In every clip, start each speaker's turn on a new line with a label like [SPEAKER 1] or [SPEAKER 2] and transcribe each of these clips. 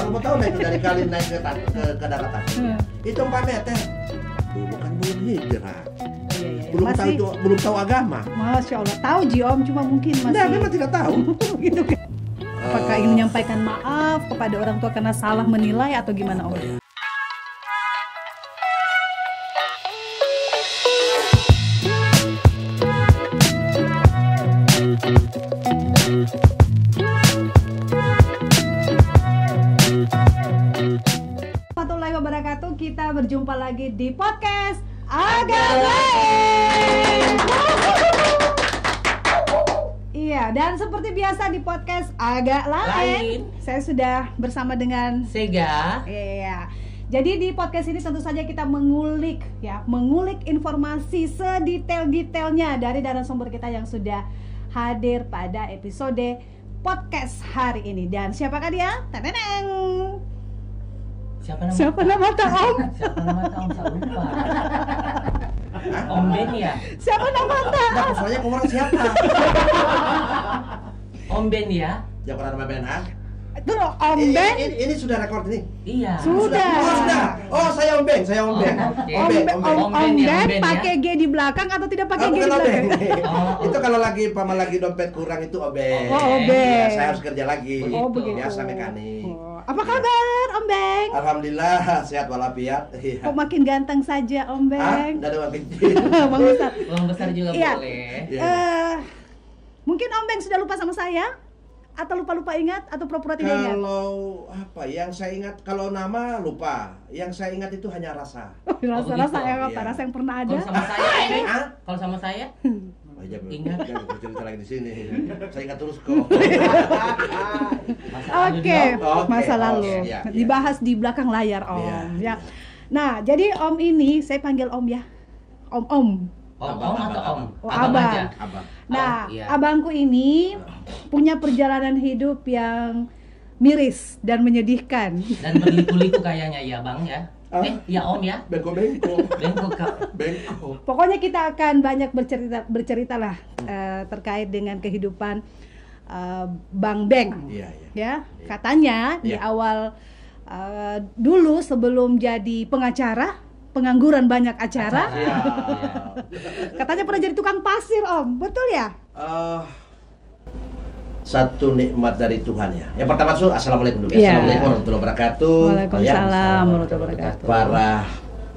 [SPEAKER 1] mau tahu naik dari kali naik ke daratan. Itu 4 meter. Dulu kan belum hijrah. Belum tahu agama.
[SPEAKER 2] Masya Allah, tahu Ji Om, cuma mungkin masih.
[SPEAKER 1] Nah, memang tidak tahu.
[SPEAKER 2] Gitu kan. Apakah ingin menyampaikan maaf kepada orang tua karena salah menilai atau gimana Om? Warahmatullahi wabarakatuh. Kita berjumpa lagi di podcast Agak Lain. Iya, dan seperti biasa di podcast Agak Lain, saya sudah bersama dengan
[SPEAKER 3] Sega.
[SPEAKER 2] Iya. Jadi di podcast ini tentu saja kita mengulik informasi sedetail-detailnya dari narasumber kita yang sudah hadir pada episode podcast hari ini. Dan siapakah dia? Teneneng. Siapa nama Om?
[SPEAKER 3] Siapa nama Om? Saya lupa. Om Ben ya?
[SPEAKER 2] Siapa nama Om?
[SPEAKER 1] Nah, soalnya kamu orang siapa?
[SPEAKER 3] Om Ben ya?
[SPEAKER 1] Jangan pernah nama Ben, ha?
[SPEAKER 2] Itu Om Ben.
[SPEAKER 1] Ini sudah rekord ini?
[SPEAKER 3] Iya.
[SPEAKER 2] Sudah.
[SPEAKER 1] Oh, saya Om Ben.
[SPEAKER 3] Okay.
[SPEAKER 2] Om Ben pakai G di belakang atau tidak pakai G di belakang?
[SPEAKER 1] Itu kalau lagi dompet kurang itu Om Ben.
[SPEAKER 2] Oh, Om Ben.
[SPEAKER 1] Ya, saya harus kerja lagi.
[SPEAKER 2] Oh, begitu.
[SPEAKER 1] Biasa mekanik.
[SPEAKER 2] Apa kabar Om Beng?
[SPEAKER 1] Alhamdulillah sehat walafiat.
[SPEAKER 2] Kok makin ganteng saja Om Beng?
[SPEAKER 1] Dari uang kecil.
[SPEAKER 2] Bang besar.
[SPEAKER 3] Uang besar juga
[SPEAKER 2] Iya.
[SPEAKER 3] boleh.
[SPEAKER 2] Mungkin Om Beng sudah lupa sama saya? Atau lupa ingat? Atau pura-pura tidak ingat?
[SPEAKER 1] Kalau apa yang saya ingat, kalau nama lupa. Yang saya ingat itu hanya rasa.
[SPEAKER 2] Rasa-rasa yang apa?
[SPEAKER 1] Iya.
[SPEAKER 2] Rasa yang pernah ada?
[SPEAKER 3] Kalau sama saya ini? Kalau sama saya? Ingat.
[SPEAKER 1] Jangan cerita lagi di sini. Saya ingat terus kok.
[SPEAKER 2] Oke, masa lalu.
[SPEAKER 1] Ya.
[SPEAKER 2] Dibahas di belakang layar Om.
[SPEAKER 1] Ya.
[SPEAKER 2] Nah, jadi Om ini saya panggil Om ya. Om.
[SPEAKER 3] Om atau Om?
[SPEAKER 2] Oh, Abang.
[SPEAKER 3] Aja.
[SPEAKER 1] Abang.
[SPEAKER 2] Nah,
[SPEAKER 3] iya.
[SPEAKER 2] abangku ini punya perjalanan hidup yang miris dan menyedihkan.
[SPEAKER 3] Dan berliku-liku kayaknya ya Bang ya? Ya Om ya?
[SPEAKER 1] Bengko.
[SPEAKER 2] Pokoknya kita akan banyak bercerita lah terkait dengan kehidupan Bang Beng.
[SPEAKER 1] Iya.
[SPEAKER 2] Ya, katanya di awal dulu sebelum jadi pengacara, pengangguran banyak acara.
[SPEAKER 1] Iya.
[SPEAKER 2] Katanya pernah jadi tukang pasir Om, betul ya?
[SPEAKER 1] Satu nikmat dari Tuhan ya. Yang pertama itu assalamualaikum dulu.
[SPEAKER 2] Ya.
[SPEAKER 1] Assalamualaikum warahmatullahi wabarakatuh.
[SPEAKER 2] Waalaikumsalam warahmatullahi wabarakatuh.
[SPEAKER 1] Para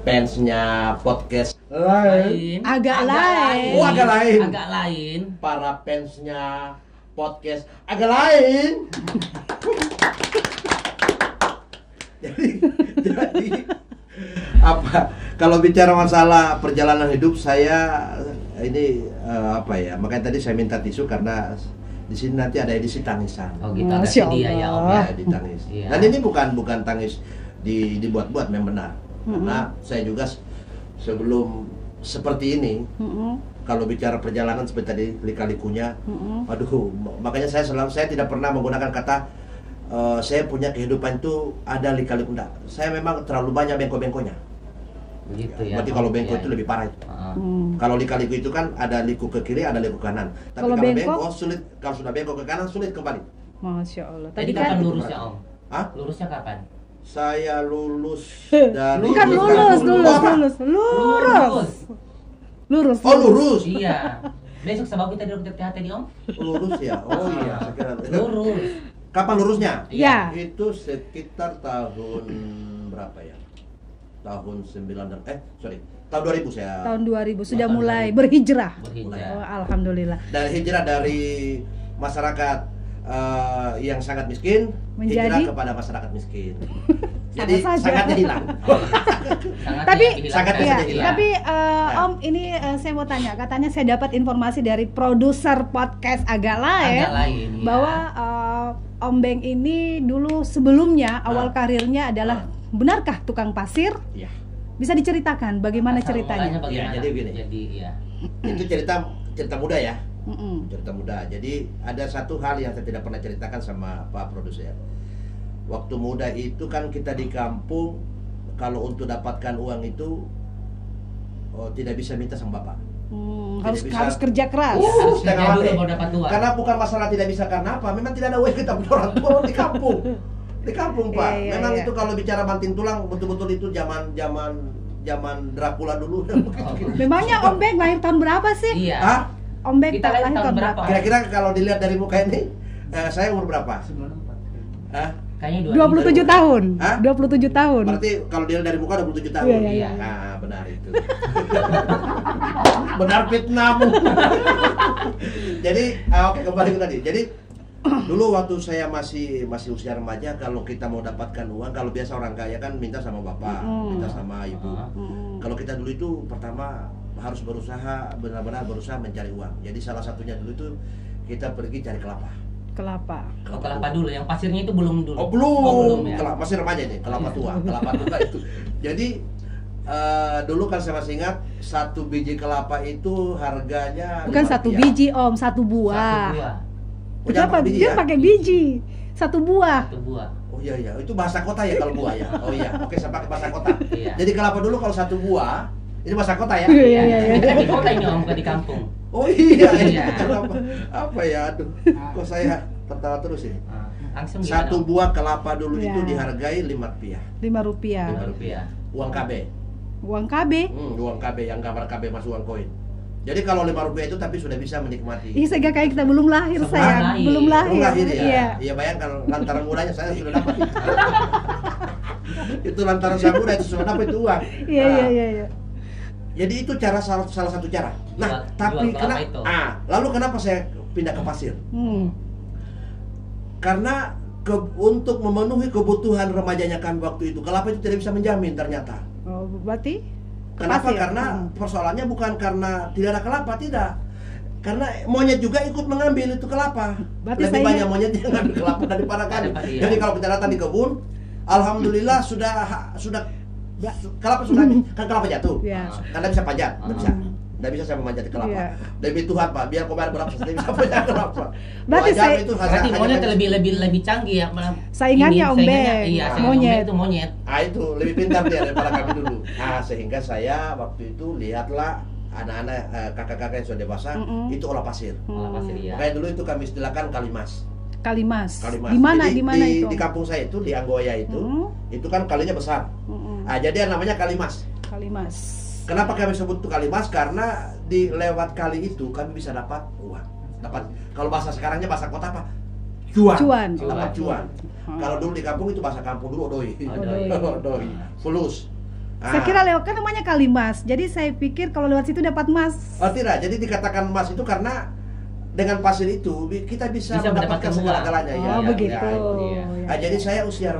[SPEAKER 1] fansnya podcast lain.
[SPEAKER 2] Agak lain.
[SPEAKER 1] Oh, agak lain.
[SPEAKER 3] Agak lain.
[SPEAKER 1] Para fansnya podcast agak lain. jadi apa? Kalau bicara masalah perjalanan hidup saya ini makanya tadi saya minta tisu karena di sini nanti ada edisi tangisan.
[SPEAKER 3] Oh gitu, ada dia ya Om ya.
[SPEAKER 1] Di tangis.
[SPEAKER 3] Iya.
[SPEAKER 1] Dan ini bukan tangis dibuat-buat, memang benar. Karena saya juga sebelum seperti ini, kalau bicara perjalanan seperti tadi lika-likunya, aduh, makanya saya tidak pernah menggunakan kata saya punya kehidupan itu ada lika-liku. Enggak. Saya memang terlalu banyak bengko-bengkonya.
[SPEAKER 3] Begitu ya.
[SPEAKER 1] Berarti kalau bengko itu lebih parah itu. Kalau lika-liku itu kan ada liku ke kiri, ada liku ke kanan. Tapi kalau bengko sulit, kalau sudah bengko ke kanan sulit kembali.
[SPEAKER 2] Masya Allah.
[SPEAKER 3] Jadi
[SPEAKER 2] Tadi kan
[SPEAKER 3] kapan lurusnya Om?
[SPEAKER 1] Hah?
[SPEAKER 3] Lurusnya kapan?
[SPEAKER 1] Saya lulus dari
[SPEAKER 2] bukan lurus.
[SPEAKER 1] Oh, lurus.
[SPEAKER 3] Iya. Besok sebab kita di dokter THT di Om?
[SPEAKER 1] Lurus ya. Oh iya, saya kira.
[SPEAKER 3] Lurus.
[SPEAKER 1] Kapan lurusnya?
[SPEAKER 2] Iya.
[SPEAKER 1] Itu sekitar tahun berapa ya? Tahun 2000 saya.
[SPEAKER 2] Tahun 2000 sudah mulai berhijrah.
[SPEAKER 3] Berhijrah.
[SPEAKER 2] Oh, alhamdulillah.
[SPEAKER 1] Dari hijrah dari masyarakat yang sangat miskin
[SPEAKER 2] menjadi
[SPEAKER 1] hijrah kepada masyarakat miskin. Jadi
[SPEAKER 2] saja.
[SPEAKER 1] sangatnya hilang.
[SPEAKER 2] Tapi Om ini saya mau tanya, katanya saya dapat informasi dari produser podcast Agak Lain,
[SPEAKER 3] ya.
[SPEAKER 2] bahwa Om Beng ini dulu sebelumnya awal karirnya adalah benarkah tukang pasir?
[SPEAKER 1] Iya.
[SPEAKER 2] Bisa diceritakan bagaimana ceritanya?
[SPEAKER 3] Bagaimana?
[SPEAKER 1] Jadi begini. Itu cerita muda ya. Cerita muda. Jadi ada satu hal yang saya tidak pernah ceritakan sama Pak produser. Waktu muda itu kan kita di kampung, kalau untuk dapatkan uang itu tidak bisa minta sama bapak.
[SPEAKER 2] Harus kerja keras.
[SPEAKER 1] Karena bukan masalah tidak bisa karena apa, memang tidak ada uang kita punya orang tua di kampung. Di kampung Pak.
[SPEAKER 2] Iya,
[SPEAKER 1] Memang
[SPEAKER 2] iya.
[SPEAKER 1] itu kalau bicara banting tulang betul-betul itu zaman Dracula dulu.
[SPEAKER 2] Memangnya Om Bek lahir tahun berapa sih?
[SPEAKER 3] Iya.
[SPEAKER 1] Hah?
[SPEAKER 2] Om Bek
[SPEAKER 3] Kita lahir
[SPEAKER 2] lahir
[SPEAKER 3] tahun
[SPEAKER 2] tahun
[SPEAKER 3] berapa?
[SPEAKER 2] berapa?
[SPEAKER 1] Kira-kira kalau dilihat dari muka ini, saya umur berapa?
[SPEAKER 4] 94.
[SPEAKER 1] Hah?
[SPEAKER 3] Kayaknya
[SPEAKER 2] 27 tahun.
[SPEAKER 1] Hah?
[SPEAKER 2] 27 tahun.
[SPEAKER 1] Berarti kalau dilihat dari muka 27 tahun.
[SPEAKER 2] Iya, iya,
[SPEAKER 3] iya.
[SPEAKER 1] Nah, benar itu. Benar fitnahmu. Jadi, oke, kembali ke tadi. Jadi dulu waktu saya masih usia remaja, kalau kita mau dapatkan uang, kalau biasa orang kaya kan minta sama bapak, minta sama ibu. Kalau kita dulu itu pertama harus berusaha, benar-benar berusaha mencari uang. Jadi salah satunya dulu itu kita pergi cari kelapa.
[SPEAKER 2] Kelapa.
[SPEAKER 3] Kelapa dulu, yang pasirnya itu belum dulu.
[SPEAKER 1] Oh belum,
[SPEAKER 3] belum ya.
[SPEAKER 1] Masih remaja nih, kelapa tua itu. Jadi dulu kan saya masih ingat satu biji kelapa itu harganya
[SPEAKER 2] Bukan 1
[SPEAKER 1] Rp5.
[SPEAKER 2] biji Om, 1 buah.
[SPEAKER 3] Satu buah.
[SPEAKER 1] Oh, jangan
[SPEAKER 2] Kenapa?
[SPEAKER 1] pakai biji
[SPEAKER 2] Dia
[SPEAKER 1] ya?
[SPEAKER 2] pakai biji. 1 buah.
[SPEAKER 3] Satu buah.
[SPEAKER 1] Oh iya iya, itu bahasa kota ya kalau buah ya. Oh iya, oke saya pakai bahasa kota.
[SPEAKER 3] Iya.
[SPEAKER 1] Jadi kelapa dulu kalau satu buah, ini bahasa kota ya.
[SPEAKER 2] Iya, iya, iya.
[SPEAKER 3] Kita di kota ini Om, bukan di kampung.
[SPEAKER 1] Oh iya,
[SPEAKER 3] Iya.
[SPEAKER 1] Kelapa. Apa ya? Aduh, kok saya tertawa terus ya.
[SPEAKER 3] Langsung
[SPEAKER 1] Satu
[SPEAKER 3] gimana, Om?
[SPEAKER 1] buah kelapa dulu
[SPEAKER 2] Iya.
[SPEAKER 1] itu dihargai Rp5.
[SPEAKER 2] Rp5.
[SPEAKER 3] Rp5.
[SPEAKER 1] Uang KB.
[SPEAKER 2] Uang KB.
[SPEAKER 1] Uang KB yang gambar KB masuk uang koin. Jadi kalau Rp5 itu tapi sudah bisa menikmati.
[SPEAKER 2] Ih, saya kayak kita belum lahir,
[SPEAKER 3] Sebelum
[SPEAKER 2] sayang.
[SPEAKER 3] lahir.
[SPEAKER 2] Belum lahir.
[SPEAKER 1] Belum lahir ya?
[SPEAKER 2] Iya.
[SPEAKER 1] Iya bayangkan lantaran mudanya saya sudah dapat. Itu lantaran saya muda itu sudah dapat itu uang.
[SPEAKER 2] Iya,
[SPEAKER 1] Nah,
[SPEAKER 2] iya, iya.
[SPEAKER 1] Jadi itu salah satu cara. Nah,
[SPEAKER 3] Jual-
[SPEAKER 1] tapi
[SPEAKER 3] jual kelapa
[SPEAKER 1] kenapa?
[SPEAKER 3] itu.
[SPEAKER 1] Lalu kenapa saya pindah ke pasir? Karena untuk memenuhi kebutuhan remajanya kami waktu itu, kelapa itu tidak bisa menjamin ternyata.
[SPEAKER 2] Oh, berarti ke
[SPEAKER 1] Kenapa?
[SPEAKER 2] pasir?
[SPEAKER 1] Karena persoalannya bukan karena tidak ada kelapa, tidak. Karena monyet juga ikut mengambil itu kelapa.
[SPEAKER 2] Berarti
[SPEAKER 1] Lebih
[SPEAKER 2] saya
[SPEAKER 1] banyak monyet yang ngambil kelapa daripada kami.
[SPEAKER 3] Iya.
[SPEAKER 1] Jadi kalau kita datang di kebun, alhamdulillah sudah kelapa sudah kan kelapa jatuh.
[SPEAKER 2] Iya.
[SPEAKER 1] Karena bisa panjat, nggak bisa. Nggak bisa saya memanjat kelapa.
[SPEAKER 2] Iya.
[SPEAKER 1] Demi Tuhan Pak, biar kau bayar berapa saya tidak bisa panjat kelapa.
[SPEAKER 2] Berarti
[SPEAKER 1] 2 jam
[SPEAKER 2] saya-
[SPEAKER 1] itu
[SPEAKER 3] Berarti
[SPEAKER 1] hanya
[SPEAKER 3] monyet
[SPEAKER 1] panjat.
[SPEAKER 3] lebih canggih ya malah.
[SPEAKER 2] Saingannya
[SPEAKER 3] Ini,
[SPEAKER 2] Om Bek.
[SPEAKER 3] Iya, saingannya Om
[SPEAKER 2] Monyet.
[SPEAKER 3] Bek itu monyet.
[SPEAKER 1] Itu lebih pintar dia daripada kami dulu. Sehingga saya waktu itu lihatlah anak-anak kakak-kakak yang sudah dewasa itu olah pasir.
[SPEAKER 3] Olah pasir ya.
[SPEAKER 1] Makanya dulu itu kami istilahkan kalimas.
[SPEAKER 2] Kalimas.
[SPEAKER 1] Kalimas.
[SPEAKER 2] Di mana?
[SPEAKER 1] Jadi
[SPEAKER 2] Di mana itu?
[SPEAKER 1] di kampung saya itu di Anggoya itu kan kalinya besar. Jadi yang namanya kalimas.
[SPEAKER 2] Kalimas.
[SPEAKER 1] Kenapa kami sebut itu kalimas? Karena di lewat kali itu kami bisa dapat uang. Dapat kalau bahasa sekarangnya bahasa kota apa? Cuan.
[SPEAKER 2] Cuan.
[SPEAKER 1] Dapat cuan.
[SPEAKER 2] Hmm.
[SPEAKER 1] Kalau dulu di kampung itu bahasa kampung dulu odoi.
[SPEAKER 3] Odoi.
[SPEAKER 1] Odoi. Fulus.
[SPEAKER 2] Saya kira lewat kan namanya Kalimas. Jadi saya pikir kalau lewat situ dapat emas.
[SPEAKER 1] Oh tidak, jadi dikatakan emas itu karena dengan pasir itu kita bisa
[SPEAKER 3] Bisa
[SPEAKER 1] mendapatkan
[SPEAKER 3] mendapatkan
[SPEAKER 1] segala-galanya
[SPEAKER 2] Oh,
[SPEAKER 1] ya.
[SPEAKER 2] begitu.
[SPEAKER 1] itu.
[SPEAKER 3] Iya.
[SPEAKER 2] Ya,
[SPEAKER 1] Jadi
[SPEAKER 2] ya.
[SPEAKER 1] saya usia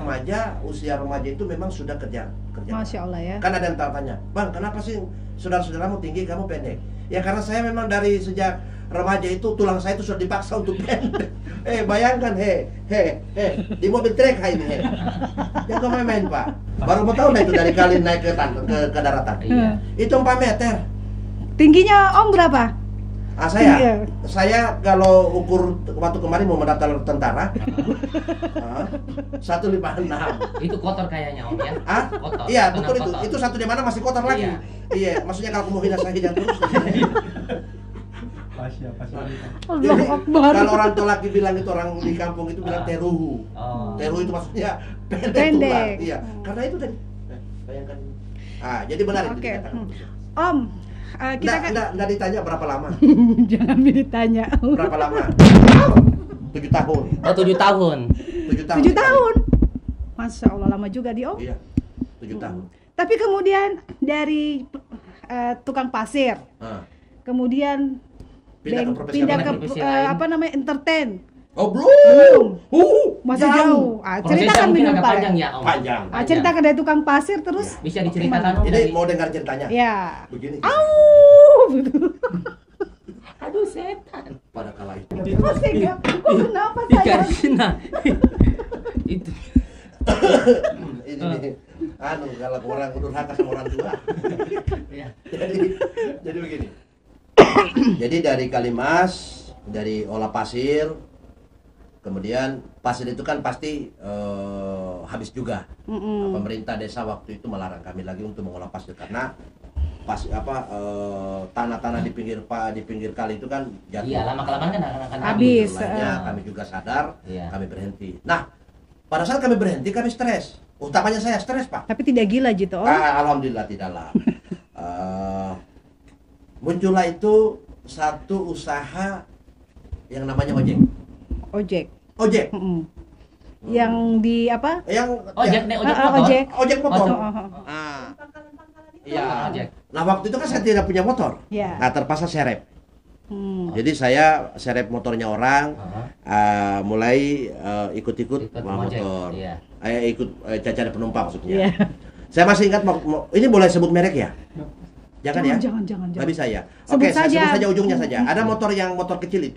[SPEAKER 1] remaja itu memang sudah kerja.
[SPEAKER 2] Masya Allah ya.
[SPEAKER 1] Kan ada yang tanya, "Bang, kenapa sih saudara-saudaramu tinggi kamu pendek?" Ya karena saya memang dari sejak remaja itu tulang saya itu sudah dipaksa untuk pendek. Bayangkan, di mobil trek ini, yang kau main Pak. Baru mau tahu itu dari kali naik ke daratan.
[SPEAKER 3] Iya.
[SPEAKER 1] Itu 4 meter.
[SPEAKER 2] Tingginya Om berapa? Iya.
[SPEAKER 1] Saya kalau ukur waktu kemarin mau mendaftar tentara 156.
[SPEAKER 3] Itu kotor kayaknya Om ya. Kotor.
[SPEAKER 1] Iya,
[SPEAKER 3] Benar
[SPEAKER 1] betul
[SPEAKER 3] kotor.
[SPEAKER 1] itu satu di mana masih kotor lagi.
[SPEAKER 3] Iya.
[SPEAKER 1] Iya, maksudnya kalau mau hina saya hina terus.
[SPEAKER 4] Pasya.
[SPEAKER 1] Jadi
[SPEAKER 2] Allah Akbar.
[SPEAKER 1] kalau orang tua laki bilang itu orang di kampung itu bilang teruhu.
[SPEAKER 3] Oh.
[SPEAKER 1] Teruhu itu maksudnya pendek.
[SPEAKER 2] Pendek.
[SPEAKER 1] tulang. Iya, karena itu tadi. Bayangkan. Jadi benar itu
[SPEAKER 2] Oke.
[SPEAKER 1] dikatakan.
[SPEAKER 2] Om, kita kan
[SPEAKER 1] Nggak ditanya berapa lama.
[SPEAKER 2] jangan ditanya.
[SPEAKER 1] Berapa lama? 7 tahun.
[SPEAKER 3] Oh, 7 tahun.
[SPEAKER 1] 7 tahun.
[SPEAKER 2] 7 tahun. Masya Allah lama juga di Om.
[SPEAKER 1] Iya. 7 tahun.
[SPEAKER 2] Tapi kemudian dari tukang pasir, kemudian
[SPEAKER 1] Pindah ke profesi
[SPEAKER 2] pindah
[SPEAKER 1] apa
[SPEAKER 2] ke
[SPEAKER 1] lagi?
[SPEAKER 3] Profesi lain.
[SPEAKER 2] apa namanya entertain.
[SPEAKER 1] Oh, belum.
[SPEAKER 2] Masih
[SPEAKER 1] jauh.
[SPEAKER 2] jauh.
[SPEAKER 3] Prosesnya
[SPEAKER 2] Ceritakan
[SPEAKER 3] mungkin
[SPEAKER 2] minum
[SPEAKER 3] agak
[SPEAKER 2] Pak.
[SPEAKER 3] panjang ya Om.
[SPEAKER 1] Panjang.
[SPEAKER 2] Ceritakan dari tukang pasir terus.
[SPEAKER 3] Bisa diceritakan Om
[SPEAKER 1] Ini
[SPEAKER 3] dari.
[SPEAKER 1] mau dengar ceritanya?
[SPEAKER 2] Ya.
[SPEAKER 1] Begini.
[SPEAKER 3] Aduh setan.
[SPEAKER 1] Pada kala itu.
[SPEAKER 2] Pusing ya. Kok kenapa
[SPEAKER 3] Di
[SPEAKER 2] saya?
[SPEAKER 3] Karsina. Itu.
[SPEAKER 1] Ini nih. Kalau orang durhaka sama orang tua.
[SPEAKER 3] Ya.
[SPEAKER 1] Jadi begini. Jadi dari Kalimas, dari olah pasir, kemudian pasir itu kan pasti habis juga. Pemerintah desa waktu itu melarang kami lagi untuk mengolah pasir karena tanah-tanah di pinggir kali itu kan jatuh.
[SPEAKER 3] Iya, lama kelamaan kan akan
[SPEAKER 2] Habis.
[SPEAKER 1] Lainnya, kami juga sadar,
[SPEAKER 3] Iya.
[SPEAKER 1] kami berhenti. Nah, Pada saat kami berhenti, kami stres. Utamanya saya stres, Pak.
[SPEAKER 2] Tapi tidak gila gitu. Oh.
[SPEAKER 1] Alhamdulillah tidaklah. Muncullah itu satu usaha yang namanya ojek.
[SPEAKER 2] Ojek. Yang di apa?
[SPEAKER 1] Yang
[SPEAKER 3] Ojek nih, ojek motor.
[SPEAKER 1] ojek motor.
[SPEAKER 2] Oh.
[SPEAKER 1] Iya.
[SPEAKER 3] Ojek.
[SPEAKER 1] Nah, waktu itu kan saya tidak punya motor.
[SPEAKER 2] Iya.
[SPEAKER 1] Nah, terpaksa serep. Jadi saya serep motornya orang, mulai ikut-ikut
[SPEAKER 3] Ikut
[SPEAKER 1] motor.
[SPEAKER 3] ojek, iya.
[SPEAKER 1] Ikut cari penumpang maksudnya.
[SPEAKER 2] Iya.
[SPEAKER 1] Saya masih ingat, ini boleh sebut merek ya? Jangan ya?
[SPEAKER 2] Jangan.
[SPEAKER 1] Nggak bisa ya?
[SPEAKER 2] Sebut
[SPEAKER 1] Oke, saya
[SPEAKER 2] saja.
[SPEAKER 1] sebut saja ujungnya saja. Ada motor kecil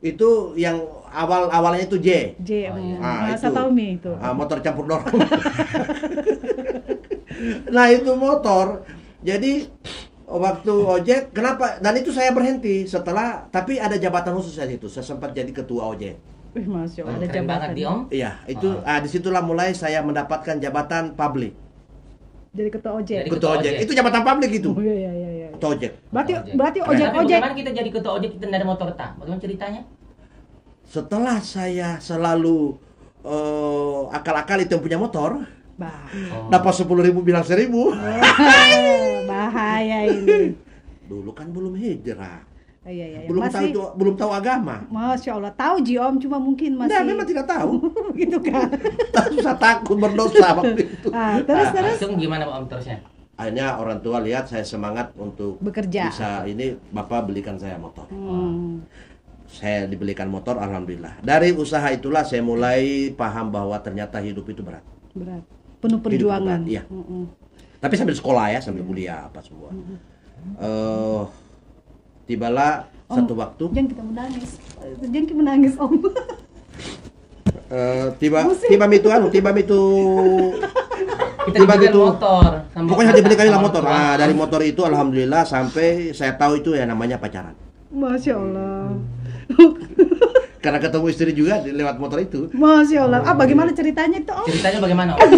[SPEAKER 1] itu yang awalnya itu J.
[SPEAKER 2] J.
[SPEAKER 1] itu.
[SPEAKER 2] Taumi itu.
[SPEAKER 1] Motor campur dorong. Nah, itu motor. Jadi waktu ojek, kenapa? Dan itu saya berhenti setelah, tapi ada jabatan khusus saya itu. Saya sempat jadi ketua ojek.
[SPEAKER 2] Wih, Masya Allah, ada
[SPEAKER 3] Keren banget
[SPEAKER 2] jabatan.
[SPEAKER 3] di Om.
[SPEAKER 1] Iya, itu disitulah mulai saya mendapatkan jabatan publik.
[SPEAKER 2] Jadi ketua ojek.
[SPEAKER 3] Jadi
[SPEAKER 1] Ketua
[SPEAKER 3] ketua
[SPEAKER 1] ojek.
[SPEAKER 3] ojek.
[SPEAKER 1] Itu jabatan publik itu.
[SPEAKER 2] Oh, iya.
[SPEAKER 1] Ketua ojek.
[SPEAKER 2] Berarti
[SPEAKER 3] Tapi
[SPEAKER 2] ojek.
[SPEAKER 3] bagaimana kita jadi ketua ojek kita dari motor tak? Bagaimana ceritanya?
[SPEAKER 1] Setelah saya selalu akal-akal itu yang punya motor,
[SPEAKER 2] Bah.
[SPEAKER 1] dapat 10.000 bilang 1.000.
[SPEAKER 2] Bahaya ini.
[SPEAKER 1] Dulu kan belum hijrah.
[SPEAKER 2] Iya.
[SPEAKER 1] Belum tahu agama.
[SPEAKER 2] Masya Allah, tahu Ji Om, cuma mungkin masih.
[SPEAKER 1] Nah, memang tidak tahu.
[SPEAKER 2] Gitu kan.
[SPEAKER 1] Saya takut berdosa waktu itu.
[SPEAKER 2] Terus.
[SPEAKER 3] Langsung gimana Om terusnya?
[SPEAKER 1] Akhirnya orang tua lihat saya semangat untuk
[SPEAKER 2] Bekerja.
[SPEAKER 1] bisa ini, Bapak belikan saya motor. Saya dibelikan motor, alhamdulillah. Dari usaha itulah saya mulai paham bahwa ternyata hidup itu berat.
[SPEAKER 2] Penuh perjuangan.
[SPEAKER 1] Hidup berat, iya. Tapi sambil sekolah ya, sambil kuliah apa semua. Tibalah satu waktu.
[SPEAKER 2] Jangan kita menangis, Om.
[SPEAKER 1] Tiba itu
[SPEAKER 3] Kita dibelikan motor.
[SPEAKER 1] pokoknya dibelikan motor. Nah, dari motor itu alhamdulillah sampai saya tahu itu ya namanya pacaran.
[SPEAKER 2] Masya Allah.
[SPEAKER 1] Karena ketemu istri juga lewat motor itu.
[SPEAKER 2] Masya Allah. Bagaimana ceritanya itu, Om?
[SPEAKER 3] Ceritanya bagaimana Om?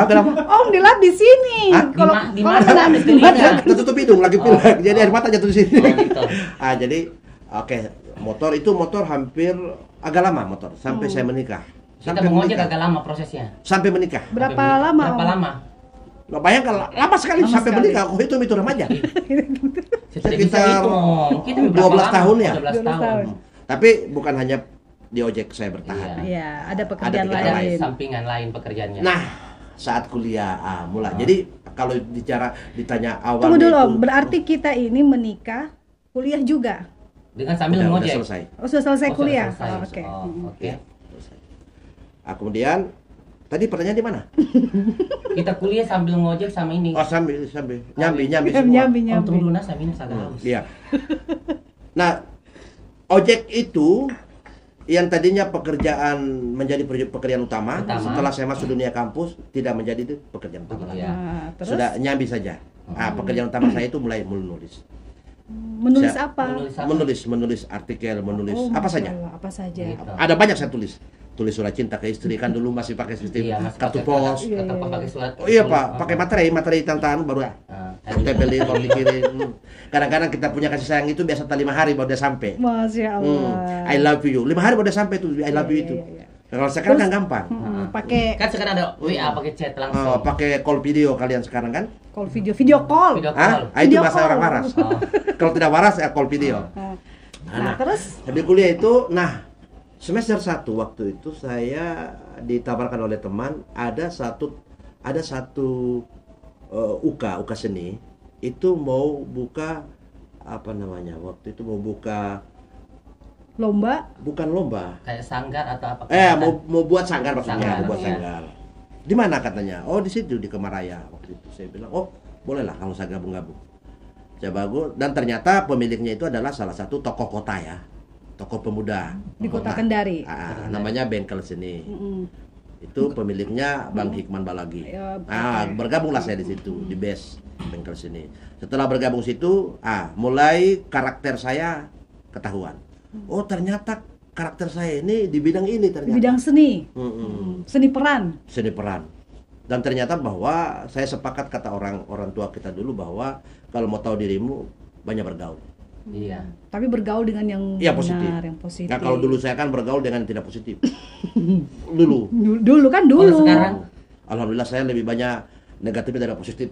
[SPEAKER 1] Kenapa?
[SPEAKER 2] Om dilap di sini.
[SPEAKER 3] Di mana? Di telinga.
[SPEAKER 1] Tertutup hidung lagi pilek. Jadi air mata jatuh di sini.
[SPEAKER 3] Oh, gitu.
[SPEAKER 1] Jadi oke, motor hampir agak lama sampai saya menikah.
[SPEAKER 3] Kita mengojek agak lama prosesnya.
[SPEAKER 1] Sampai menikah.
[SPEAKER 2] Berapa lama,
[SPEAKER 3] Berapa
[SPEAKER 2] Om?
[SPEAKER 3] lama?
[SPEAKER 1] Nah, bayangkan lama sekali sampai menikah. Kok itu remaja. Sekitar 12 tahun ya.
[SPEAKER 3] 12 tahun.
[SPEAKER 1] Tapi bukan hanya di ojek saya bertahan.
[SPEAKER 2] Iya, ada pekerjaan
[SPEAKER 1] pekerjaan
[SPEAKER 2] lain.
[SPEAKER 3] Ada sampingan lain pekerjaannya.
[SPEAKER 1] Nah, saat kuliah mulai. Jadi kalau ditanya awal.
[SPEAKER 2] Tunggu dulu, Om. Berarti kita ini menikah, kuliah juga.
[SPEAKER 3] Dengan sambil
[SPEAKER 1] udah
[SPEAKER 3] mengojek.
[SPEAKER 1] selesai.
[SPEAKER 2] Sudah selesai
[SPEAKER 3] Oh,
[SPEAKER 2] kuliah.
[SPEAKER 3] sudah selesai.
[SPEAKER 2] Oke.
[SPEAKER 3] Oke.
[SPEAKER 1] Kemudian tadi pertanyaan di mana?
[SPEAKER 3] Kita kuliah sambil ngojek sama ini.
[SPEAKER 1] Oh, sambil nyambi semua.
[SPEAKER 2] Nyambi.
[SPEAKER 3] Om tunggu dulu saya minum agak haus.
[SPEAKER 1] Iya. Nah, ojek itu yang tadinya pekerjaan menjadi pekerjaan utama, setelah saya masuk dunia kampus tidak menjadi itu pekerjaan utama lagi.
[SPEAKER 2] Terus?
[SPEAKER 1] Sudah nyambi saja. Pekerjaan utama saya itu mulai menulis.
[SPEAKER 2] Menulis apa?
[SPEAKER 1] Menulis artikel, menulis apa saja.
[SPEAKER 2] Apa saja.
[SPEAKER 3] Gitu.
[SPEAKER 1] Ada banyak saya tulis surat cinta ke istri, kan dulu masih pakai sistem kartu pos.
[SPEAKER 3] Pakai surat.
[SPEAKER 1] Oh iya Pak, pakai materi tantangan baru tempelin, baru dikirim. Kadang-kadang kita punya kasih sayang itu biasa 5 hari baru dia sampai.
[SPEAKER 2] Masya Allah.
[SPEAKER 1] I love you. 5 hari baru dia sampai tuh I love you itu. Kalau sekarang kan gampang.
[SPEAKER 2] Pakai
[SPEAKER 3] Kan sekarang ada WA pakai chat langsung.
[SPEAKER 1] Pakai call video kalian sekarang kan?
[SPEAKER 2] call video call.
[SPEAKER 3] Video call.
[SPEAKER 1] Itu
[SPEAKER 2] Video
[SPEAKER 1] bahasa
[SPEAKER 2] call.
[SPEAKER 1] orang waras. Kalau tidak waras ya call video.
[SPEAKER 2] Nah, terus
[SPEAKER 1] Habis kuliah itu, semester 1 waktu itu saya ditawarkan oleh teman ada satu UK seni itu mau buka apa namanya waktu itu mau buka
[SPEAKER 2] lomba.
[SPEAKER 1] bukan lomba
[SPEAKER 3] Kayak sanggar atau apa?
[SPEAKER 1] mau buat sanggar maksudnya
[SPEAKER 3] Sanggar,
[SPEAKER 1] mau buat
[SPEAKER 3] iya.
[SPEAKER 1] sanggar di mana katanya di situ di Kemaraya waktu itu saya bilang bolehlah kalau saya gabung saya bagus dan ternyata pemiliknya itu adalah salah satu tokoh kota ya tokoh pemuda
[SPEAKER 2] Di Kota Kendari.
[SPEAKER 1] namanya Bengkel Seni. Itu pemiliknya Bang Hikman Balagi.
[SPEAKER 2] Ya,
[SPEAKER 1] bergabunglah saya di situ di base Bengkel Seni. Setelah bergabung situ, mulai karakter saya ketahuan. Oh ternyata karakter saya ini di bidang ini ternyata.
[SPEAKER 2] Di bidang seni. Seni peran.
[SPEAKER 1] Seni peran. Dan ternyata bahwa saya sepakat kata orang tua kita dulu bahwa kalau mau tahu dirimu banyak bergaul.
[SPEAKER 3] Iya.
[SPEAKER 2] Tapi bergaul dengan yang
[SPEAKER 1] Iya,
[SPEAKER 2] benar,
[SPEAKER 1] positif.
[SPEAKER 2] yang positif.
[SPEAKER 1] Nah, kalau dulu saya kan bergaul dengan yang tidak positif. Dulu.
[SPEAKER 2] Dulu kan dulu.
[SPEAKER 3] Kalau sekarang
[SPEAKER 1] Alhamdulillah saya lebih banyak negatif daripada positif.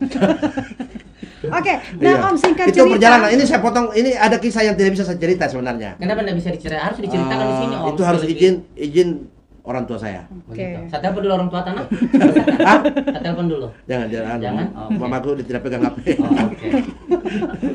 [SPEAKER 2] Oke, nah
[SPEAKER 1] Iya.
[SPEAKER 2] Om singkat
[SPEAKER 1] Itu
[SPEAKER 2] cerita.
[SPEAKER 1] perjalanan. Ini saya potong. Ini ada kisah yang tidak bisa saya cerita sebenarnya.
[SPEAKER 3] kenapa enggak bisa diceritakan? Harus diceritakan di sini, Om.
[SPEAKER 1] Itu harus izin orang tua saya.
[SPEAKER 3] Begitu.
[SPEAKER 2] Oke.
[SPEAKER 3] Saya telepon dulu orang tua tanah.
[SPEAKER 1] Hah?
[SPEAKER 3] Saya telepon dulu.
[SPEAKER 1] Jangan.
[SPEAKER 3] Jangan? Oh, oke.
[SPEAKER 1] Mamaku tidak pegang HP.
[SPEAKER 3] Oh, oke.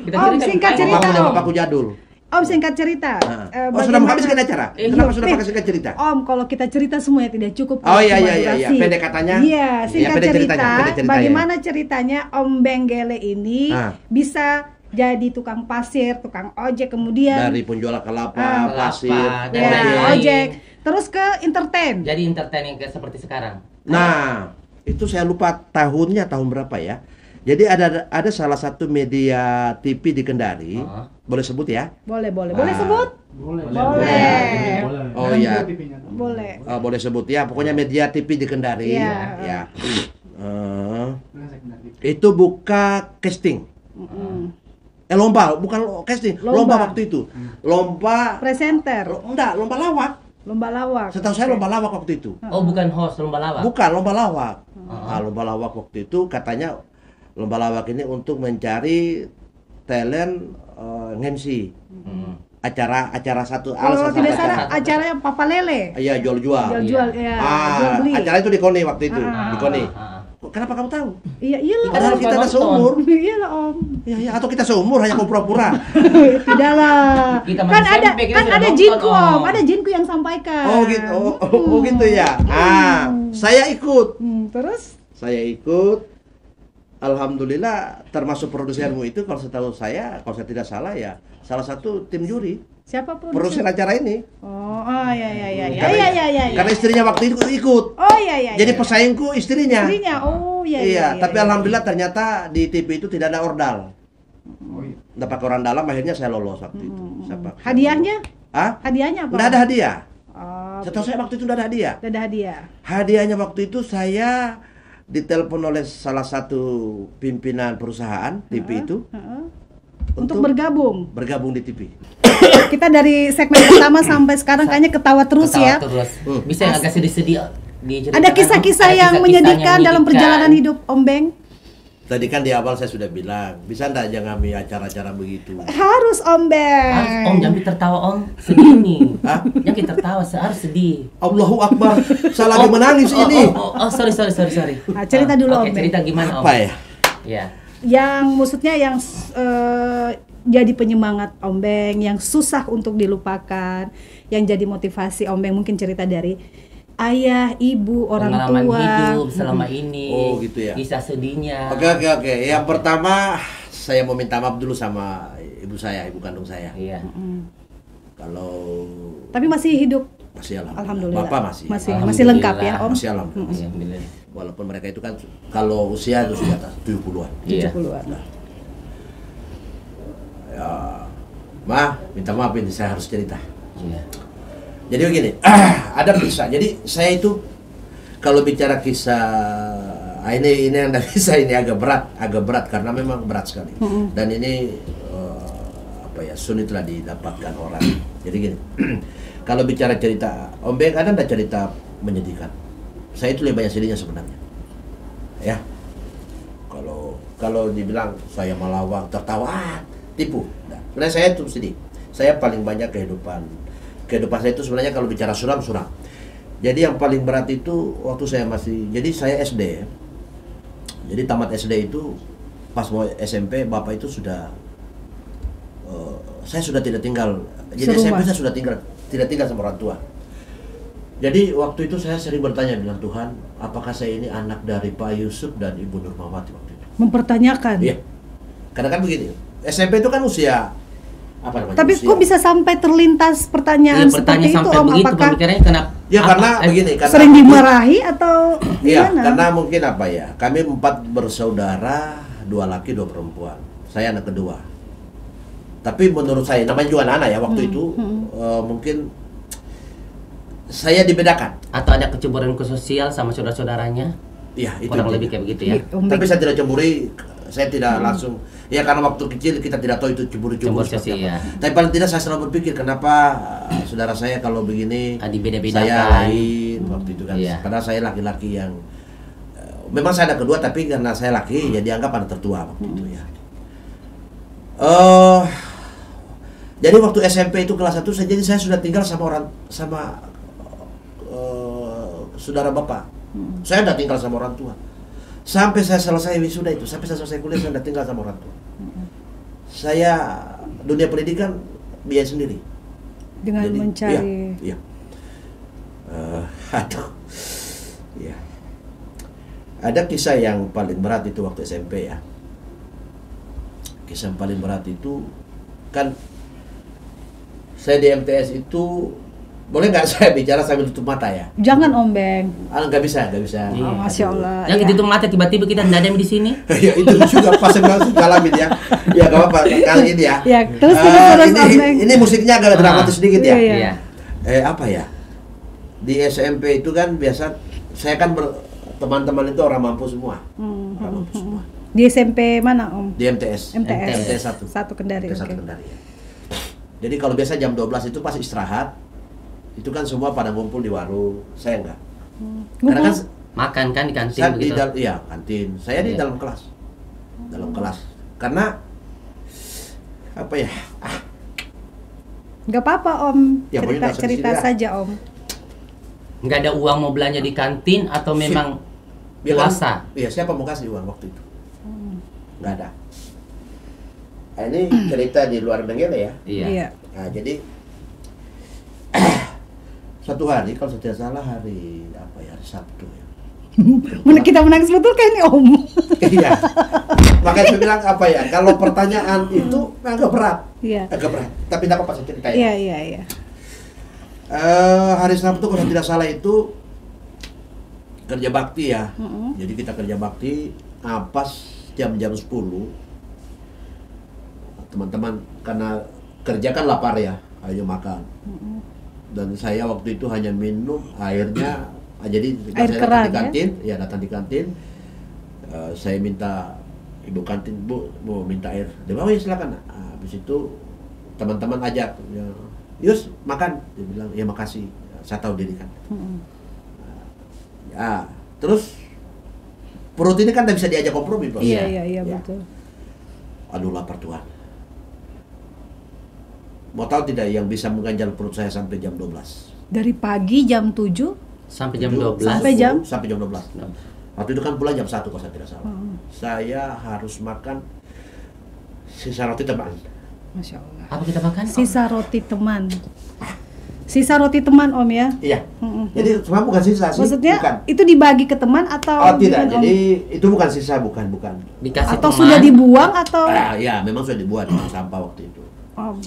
[SPEAKER 3] Kita
[SPEAKER 2] Om,
[SPEAKER 3] cerita
[SPEAKER 2] singkat
[SPEAKER 3] baik.
[SPEAKER 2] cerita.
[SPEAKER 1] Mamaku dan
[SPEAKER 2] Om.
[SPEAKER 1] bapakku jadul.
[SPEAKER 2] Om singkat cerita.
[SPEAKER 1] Nah.
[SPEAKER 2] Eh,
[SPEAKER 1] Oh, sudah
[SPEAKER 2] bagaimana-
[SPEAKER 1] menghabiskan acara? Kenapa sudah pakai singkat cerita?
[SPEAKER 2] Om, kalau kita cerita semuanya tidak cukup.
[SPEAKER 1] Oh, iya,
[SPEAKER 2] cuma
[SPEAKER 1] iya, iya.
[SPEAKER 2] durasi.
[SPEAKER 1] Pendek katanya.
[SPEAKER 2] Iya, singkat
[SPEAKER 1] pendek
[SPEAKER 2] cerita.
[SPEAKER 1] ceritanya, pendek ceritanya.
[SPEAKER 2] Bagaimana ceritanya Om Benggele ini
[SPEAKER 1] Ah.
[SPEAKER 2] bisa jadi tukang pasir, tukang ojek, kemudian
[SPEAKER 1] Dari penjual kelapa,
[SPEAKER 3] Kelapa,
[SPEAKER 1] pasir,
[SPEAKER 3] dan
[SPEAKER 2] ya,
[SPEAKER 3] lain-lain.
[SPEAKER 2] ojek, terus ke entertain.
[SPEAKER 3] Jadi entertaining kayak seperti sekarang.
[SPEAKER 1] Nah, itu saya lupa tahunnya tahun berapa ya. Jadi ada salah satu media TV di Kendari,
[SPEAKER 3] Oh.
[SPEAKER 1] boleh sebut ya?
[SPEAKER 2] Boleh
[SPEAKER 1] Ah.
[SPEAKER 2] sebut?
[SPEAKER 4] Boleh.
[SPEAKER 2] Boleh.
[SPEAKER 1] Oh iya,
[SPEAKER 2] Boleh.
[SPEAKER 1] boleh sebut ya. Pokoknya media TV di Kendari,
[SPEAKER 2] Iya.
[SPEAKER 1] ya. Itu buka casting, lomba, bukan casting, lomba waktu itu, lomba,
[SPEAKER 2] Presenter,
[SPEAKER 1] enggak, lomba lawak.
[SPEAKER 2] lomba lawak.
[SPEAKER 1] Setahu saya lomba lawak waktu itu.
[SPEAKER 3] Oh, bukan host lomba lawak.
[SPEAKER 1] Bukan lomba lawak.
[SPEAKER 3] Oh.
[SPEAKER 1] Nah, lomba lawak waktu itu katanya lomba lawak ini untuk mencari talent MC. Acara satu
[SPEAKER 2] Kalau tidak salah
[SPEAKER 3] satu.
[SPEAKER 2] acaranya Papa Lele.
[SPEAKER 1] Iya, jual-jual.
[SPEAKER 2] Jual-jual ya, jual beli.
[SPEAKER 1] Acara itu di Koni waktu itu,
[SPEAKER 2] Ah.
[SPEAKER 1] di Koni.
[SPEAKER 3] Ah.
[SPEAKER 1] Kenapa kamu tahu?
[SPEAKER 2] Iya, iyalah.
[SPEAKER 1] Padahal
[SPEAKER 2] Om.
[SPEAKER 1] kita ada
[SPEAKER 3] nonton.
[SPEAKER 1] seumur.
[SPEAKER 2] Iyalah Om.
[SPEAKER 1] Ya, atau kita seumur hanya pura-pura.
[SPEAKER 2] Tidaklah.
[SPEAKER 3] Kita
[SPEAKER 2] Kan
[SPEAKER 3] masih
[SPEAKER 2] ada
[SPEAKER 3] SMP, kita
[SPEAKER 2] kan
[SPEAKER 3] sudah
[SPEAKER 2] ada
[SPEAKER 3] nonton,
[SPEAKER 2] jinku Om,
[SPEAKER 3] Om.
[SPEAKER 2] ada jinku yang sampaikan.
[SPEAKER 1] Oh gitu. Oh gitu ya. Saya ikut.
[SPEAKER 2] Terus
[SPEAKER 1] Saya ikut. Alhamdulillah termasuk produsermu itu kalau setahu saya, kalau saya tidak salah ya salah satu tim juri
[SPEAKER 2] siapa
[SPEAKER 1] produser
[SPEAKER 2] produser?
[SPEAKER 1] acara ini.
[SPEAKER 2] Oh, ya.
[SPEAKER 1] Karena- Karena istrinya waktu itu ikut.
[SPEAKER 2] Oh, ya.
[SPEAKER 1] Jadi pesaingku istrinya.
[SPEAKER 2] istrinya. Oh, ya.
[SPEAKER 1] Iya, tapi alhamdulillah ternyata di TV itu tidak ada ordal. Nggak pakai orang dalam, akhirnya saya lolos waktu itu. Saya pakai-
[SPEAKER 2] Hadiahnya?
[SPEAKER 1] Hah?
[SPEAKER 2] Hadiahnya apa?
[SPEAKER 1] Nggak ada hadiah.
[SPEAKER 2] Oh,
[SPEAKER 1] Setahu saya waktu itu nggak ada hadiah.
[SPEAKER 2] tidak ada hadiah.
[SPEAKER 1] Hadiahnya waktu itu saya ditelepon oleh salah satu pimpinan perusahaan TV itu
[SPEAKER 2] Heeh. Untuk bergabung.
[SPEAKER 1] bergabung di TV.
[SPEAKER 2] Kita dari segmen pertama sampai sekarang kayaknya ketawa terus
[SPEAKER 3] Ketawa
[SPEAKER 2] ya.
[SPEAKER 3] terus. Bisa yang agak sedih-sedih diceritakan.
[SPEAKER 2] Ada kisah-kisah
[SPEAKER 3] Ada
[SPEAKER 2] yang
[SPEAKER 3] kisah-kisah
[SPEAKER 2] menyedihkan
[SPEAKER 3] yang
[SPEAKER 2] dalam
[SPEAKER 3] menyedihkan.
[SPEAKER 2] perjalanan hidup Om Beng?
[SPEAKER 1] Tadi kan di awal saya sudah bilang, bisa enggak jangan ambil acara-acara begitu.
[SPEAKER 2] Harus Om Beng.
[SPEAKER 3] Harus Om jangan tertawa Om, sedih nih.
[SPEAKER 1] Hah?
[SPEAKER 3] Jangan tertawa, harus sedih.
[SPEAKER 1] Allahu Akbar, saya lagi menangis ini.
[SPEAKER 3] Sorry.
[SPEAKER 2] Nah, cerita dulu,
[SPEAKER 3] Oke,
[SPEAKER 2] Om Ben.
[SPEAKER 3] cerita gimana Om?
[SPEAKER 1] Apa ya?
[SPEAKER 3] Ya.
[SPEAKER 2] Yang maksudnya yang jadi penyemangat Om Beng, yang susah untuk dilupakan, yang jadi motivasi Om Beng, mungkin cerita dari ayah, ibu, orang
[SPEAKER 3] Pengalaman
[SPEAKER 2] tua.
[SPEAKER 3] hidup selama ini.
[SPEAKER 1] Oh, gitu ya.
[SPEAKER 3] Kisah sedihnya.
[SPEAKER 1] Oke. Yang pertama saya mau minta maaf dulu sama ibu saya, ibu kandung saya.
[SPEAKER 3] Iya.
[SPEAKER 1] Kalau
[SPEAKER 2] Tapi masih hidup.
[SPEAKER 1] masih
[SPEAKER 2] Alhamdulillah.
[SPEAKER 1] Bapak masih.
[SPEAKER 2] Masih lengkap ya Om.
[SPEAKER 1] Masih alhamdulillah.
[SPEAKER 3] Alhamdulillah.
[SPEAKER 1] Walaupun mereka itu kan kalau usia itu sudah atas 70-an.
[SPEAKER 3] Iya.
[SPEAKER 2] 70-an.
[SPEAKER 1] Ya, Ma, minta maaf ini saya harus cerita.
[SPEAKER 3] Iya.
[SPEAKER 1] Jadi begini, ada kisah. Jadi saya itu kalau bicara kisah ini yang tidak bisa, ini agak berat karena memang berat sekali. Dan ini sulitlah didapatkan orang. Jadi gini, kalau bicara cerita Om Beng ada nggak cerita menyedihkan? Saya itu lebih banyak sedihnya sebenarnya. Ya, kalau dibilang saya melawak, tertawa, tipu. Nah, sebenarnya saya itu sedih. Saya paling banyak kehidupan saya itu sebenarnya kalau bicara suram. Jadi yang paling berat itu waktu saya saya SD. Jadi tamat SD itu pas mau SMP bapak itu sudah saya sudah tidak tinggal. Jadi SMP saya sudah tidak tinggal sama orang tua. Jadi waktu itu saya sering bertanya dengan Tuhan, apakah saya ini anak dari Pak Yusuf dan Ibu Nurmawati waktu itu?
[SPEAKER 2] Mempertanyakan.
[SPEAKER 1] Iya. Karena kan begini, SMP itu kan usia apa namanya?
[SPEAKER 2] Tapi
[SPEAKER 1] usia.
[SPEAKER 2] kok bisa sampai terlintas pertanyaan seperti itu
[SPEAKER 3] sampai
[SPEAKER 2] Om?
[SPEAKER 3] begitu,
[SPEAKER 2] Apakah
[SPEAKER 3] pemikirannya kenapa?
[SPEAKER 1] Ya karena begini, karena
[SPEAKER 2] sering dimarahi atau
[SPEAKER 1] Iya,
[SPEAKER 2] gimana?
[SPEAKER 1] karena mungkin apa ya? Kami 4 bersaudara, 2 laki, 2 perempuan. Saya anak kedua. Tapi menurut saya, namanya juga anak ya waktu itu mungkin saya dibedakan.
[SPEAKER 3] Atau ada kecemburuan ke sosial sama saudara-saudaranya?
[SPEAKER 1] Iya, itu
[SPEAKER 3] Kurang
[SPEAKER 1] intinya.
[SPEAKER 3] lebih kayak begitu ya.
[SPEAKER 2] Om
[SPEAKER 1] Tapi
[SPEAKER 2] Beng.
[SPEAKER 1] saya tidak cemburi Saya tidak langsung, ya karena waktu kecil kita tidak tahu itu cemburu-cemburu seperti apa.
[SPEAKER 3] Ya.
[SPEAKER 1] Tapi paling tidak saya selalu berpikir kenapa saudara saya kalau begini
[SPEAKER 3] Dibeda-bedakan.
[SPEAKER 1] saya lain waktu itu kan.
[SPEAKER 3] Iya.
[SPEAKER 1] Padahal saya laki-laki yang memang saya ada kedua, tapi karena saya laki ya dianggap anak tertua waktu itu ya. Jadi waktu SMP itu kelas 1 jadi saya sudah tinggal sama saudara bapak. Saya sudah tinggal sama orang tua. Sampai saya selesai wisuda itu, sampai saya selesai kuliah saya sudah tinggal sama orang tua. Saya dunia pendidikan biaya sendiri.
[SPEAKER 2] Dengan
[SPEAKER 1] Jadi,
[SPEAKER 2] mencari.
[SPEAKER 1] Iya. Iya. Ada kisah yang paling berat itu waktu SMP ya. Kisah yang paling berat itu kan saya di MTS itu, boleh nggak saya bicara sambil tutup mata ya?
[SPEAKER 2] Jangan Om Beng.
[SPEAKER 1] Nggak bisa.
[SPEAKER 3] Iya.
[SPEAKER 2] Oh, Masya Allah.
[SPEAKER 3] Yang
[SPEAKER 2] Ya.
[SPEAKER 3] ditutup mata tiba-tiba kita tidak ada di sini.
[SPEAKER 1] Ya itu juga pas saya langsung ngalamin ya. Ya nggak apa-apa kali ini ya.
[SPEAKER 2] Ya, terus Om Beng.
[SPEAKER 1] Ini musiknya agak dramatis sedikit ya.
[SPEAKER 2] Iya.
[SPEAKER 1] Apa ya? Di SMP itu kan biasa saya kan teman-teman itu orang mampu semua. Orang mampu semua.
[SPEAKER 2] Di SMP mana Om?
[SPEAKER 1] Di MTS.
[SPEAKER 2] MTS
[SPEAKER 1] 1.
[SPEAKER 2] Satu Kendari.
[SPEAKER 1] MTS 1
[SPEAKER 2] Oke.
[SPEAKER 1] Kendari ya. Jadi kalau biasa jam 12 itu pas istirahat, itu kan semua pada ngumpul di warung. Saya enggak. Karena kan
[SPEAKER 3] Makan kan di kantin
[SPEAKER 1] saya
[SPEAKER 3] begitu.
[SPEAKER 1] iya, kantin. Saya di
[SPEAKER 3] Iya.
[SPEAKER 1] dalam kelas. Dalam kelas. Karena apa ya?
[SPEAKER 2] Nggak apa-apa Om.
[SPEAKER 1] Ya, pokoknya
[SPEAKER 2] Cerita
[SPEAKER 1] nggak
[SPEAKER 2] saja Om.
[SPEAKER 3] Nggak ada uang mau belanja di kantin atau memang
[SPEAKER 1] Ya kan?
[SPEAKER 3] puasa?
[SPEAKER 1] Iya, siapa mau kasih uang waktu itu? Nggak ada. Nah, ini cerita di luar Benggele ya.
[SPEAKER 3] Iya.
[SPEAKER 1] Nah, jadi suatu hari kalau saya tidak salah hari apa ya, hari Sabtu ya.
[SPEAKER 2] Mana kita menangis betul kan ini Om?
[SPEAKER 1] Iya. Makanya saya bilang apa ya, kalau pertanyaan itu agak berat.
[SPEAKER 2] Iya.
[SPEAKER 1] Agak berat. Tapi tidak apa-apa saya ceritain.
[SPEAKER 2] Iya.
[SPEAKER 1] Hari Sabtu kalau tidak salah itu kerja bakti ya. Jadi kita kerja bakti pas jam-jam 10. Teman-teman karena kerja kan lapar ya, ayo makan. Dan saya waktu itu hanya minum airnya, jadi
[SPEAKER 2] Air
[SPEAKER 1] saya
[SPEAKER 2] keran,
[SPEAKER 1] datang di kantin, ya datang di kantin. Saya minta ibu kantin, bu minta air. Dia bilang, oh ya silakan. Habis itu teman-teman ajak, ya, Yus makan. Dia bilang, ya makasih, saya tahu diri kan. Ya, terus perut ini kan tidak bisa diajak kompromi, bos.
[SPEAKER 2] Iya,
[SPEAKER 1] Ya.
[SPEAKER 2] betul.
[SPEAKER 1] Aduh lapar Tuhan. Mau tahu tidak yang bisa mengganjal perut saya sampai jam 12?
[SPEAKER 2] Dari pagi jam 7
[SPEAKER 3] Sampai jam 12.
[SPEAKER 2] Sampai jam?
[SPEAKER 1] Sampai jam 12. Waktu itu kan pulang jam 1 kalau saya tidak salah. Saya harus makan sisa roti teman.
[SPEAKER 2] Masya Allah.
[SPEAKER 3] Apa kita makan?
[SPEAKER 2] Sisa roti teman. Sisa roti teman Om ya?
[SPEAKER 1] Iya. Jadi cuma bukan sisa sih.
[SPEAKER 2] Maksudnya
[SPEAKER 1] Bukan.
[SPEAKER 2] itu dibagi ke teman atau
[SPEAKER 1] Oh tidak,
[SPEAKER 2] gimana, Om?
[SPEAKER 1] jadi itu bukan sisa, bukan.
[SPEAKER 3] Dikasih
[SPEAKER 2] Atau
[SPEAKER 3] teman.
[SPEAKER 2] sudah dibuang atau
[SPEAKER 1] Ya memang sudah dibuat di tong sampah waktu itu.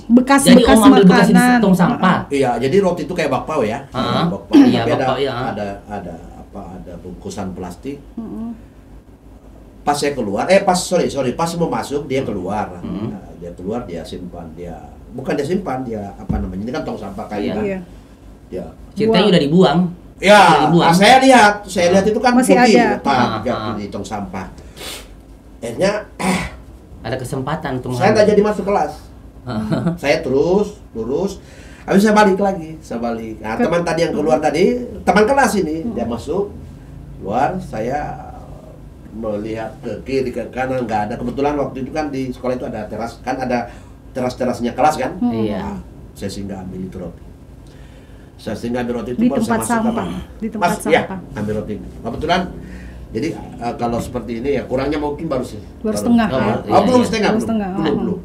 [SPEAKER 2] bekas
[SPEAKER 3] Jadi Om ambil bekas di
[SPEAKER 2] makanan.
[SPEAKER 3] tong sampah.
[SPEAKER 1] Iya, jadi roti itu kayak bakpao ya. Bakpao.
[SPEAKER 3] Iya,
[SPEAKER 1] Tapi
[SPEAKER 3] bakpao, iya.
[SPEAKER 1] ada bungkusan plastik. Pas saya keluar, pas mau masuk dia keluar. Nah, dia keluar, dia simpan, bukan dia simpan, dia apa namanya? Ini kan tong sampah kayu kan.
[SPEAKER 2] Iya.
[SPEAKER 1] Dia
[SPEAKER 3] Ceritanya udah dibuang.
[SPEAKER 1] ya,
[SPEAKER 3] Udah dibuang.
[SPEAKER 1] saya lihat itu kan
[SPEAKER 2] Masih
[SPEAKER 1] putih,
[SPEAKER 2] ada.
[SPEAKER 1] di tong sampah. Akhirnya
[SPEAKER 3] Ada kesempatan untuk
[SPEAKER 1] saya tak jadi masuk kelas. Saya terus lurus, habis saya balik lagi, Nah, teman tadi yang keluar tadi, teman kelas ini, dia masuk, keluar, saya melihat ke kiri ke kanan nggak ada. Kebetulan waktu itu kan di sekolah itu ada teras, kan ada teras-terasnya kelas kan.
[SPEAKER 3] Iya.
[SPEAKER 1] Nah, saya singgah ambil itu roti. Saya singgah ambil roti itu
[SPEAKER 2] Di
[SPEAKER 1] baru saya
[SPEAKER 2] tempat
[SPEAKER 1] masuk
[SPEAKER 2] sampah.
[SPEAKER 1] kamar.
[SPEAKER 2] Di tempat
[SPEAKER 1] Ya,
[SPEAKER 2] sampah.
[SPEAKER 1] ambil roti. Kebetulan jadi kalau seperti ini ya kurangnya mungkin baru sih.
[SPEAKER 2] Baru setengah,
[SPEAKER 3] ya?
[SPEAKER 1] belum
[SPEAKER 3] Iya.
[SPEAKER 1] setengah,
[SPEAKER 2] Baru setengah,
[SPEAKER 1] belum.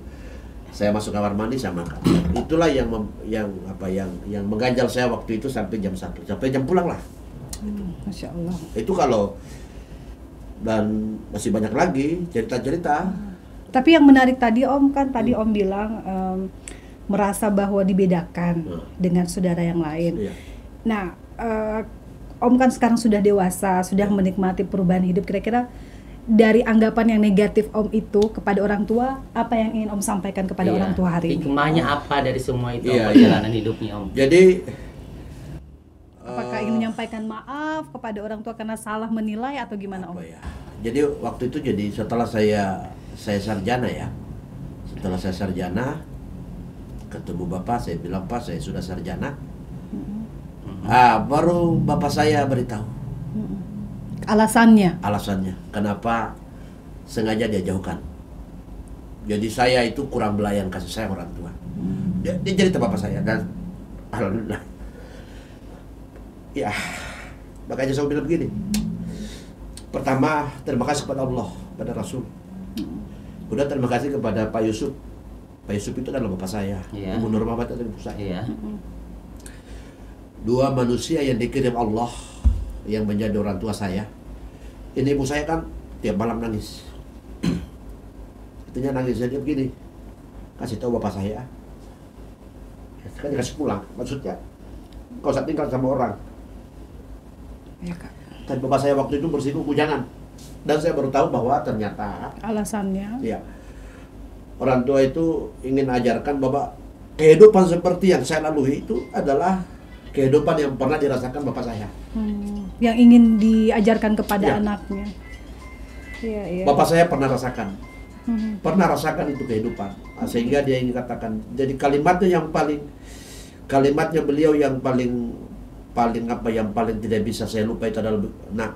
[SPEAKER 1] Saya masuk kamar mandi sama makan. Itulah yang mengganjal saya waktu itu sampai jam 1, sampai jam pulang lah.
[SPEAKER 2] Masya Allah.
[SPEAKER 1] Itu kalau dan masih banyak lagi cerita-cerita.
[SPEAKER 2] Tapi yang menarik tadi Om kan tadi Om bilang merasa bahwa dibedakan dengan saudara yang lain.
[SPEAKER 1] Iya.
[SPEAKER 2] Nah, Om kan sekarang sudah dewasa, sudah menikmati perubahan hidup. Kira-kira dari anggapan yang negatif Om itu kepada orang tua, apa yang ingin Om sampaikan kepada orang tua hari ini?
[SPEAKER 3] Hikmahnya apa dari semua itu?
[SPEAKER 1] Iya,
[SPEAKER 3] Perjalanan hidupnya Om.
[SPEAKER 1] Jadi
[SPEAKER 2] Apakah ingin menyampaikan maaf kepada orang tua karena salah menilai atau gimana Om?
[SPEAKER 1] apa ya? Jadi waktu itu jadi setelah saya sarjana ya. Setelah saya sarjana ketemu bapak, saya bilang Pak saya sudah sarjana. Baru bapak saya beritahu
[SPEAKER 2] Alasannya?
[SPEAKER 1] kenapa sengaja dia jauhkan. Jadi saya itu kurang belayan kasih sayang orang tua. Dia cerita bapak saya dan alhamdulillah. Ya, makanya saya bilang begini. Pertama, terima kasih kepada Allah, pada Rasul. Kemudian terima kasih kepada Pak Yusuf. Pak Yusuf itu adalah bapak saya.
[SPEAKER 3] Iya.
[SPEAKER 1] Ibu Nurmawati adalah ibu saya.
[SPEAKER 3] Iya.
[SPEAKER 1] Dua manusia yang dikirim Allah yang menjadi orang tua saya. Ini ibu saya kan tiap malam nangis. Artinya nangisnya dia begini. Kasih tahu bapak saya. Kan dikasih pulang. Maksudnya kau usah tinggal sama orang.
[SPEAKER 2] Ya, Kak.
[SPEAKER 1] Dan bapak saya waktu itu bersikuku jangan. Dan saya baru tahu bahwa ternyata
[SPEAKER 2] Alasannya?
[SPEAKER 1] ya orang tua itu ingin ajarkan bahwa kehidupan seperti yang saya lalui itu adalah kehidupan yang pernah dirasakan bapak saya.
[SPEAKER 2] Yang ingin diajarkan kepada
[SPEAKER 1] Ya.
[SPEAKER 2] anaknya. Iya, iya.
[SPEAKER 1] Bapak saya pernah rasakan. Pernah rasakan itu kehidupan. Sehingga dia ingin katakan. Jadi kalimatnya beliau yang paling tidak bisa saya lupa itu adalah nak,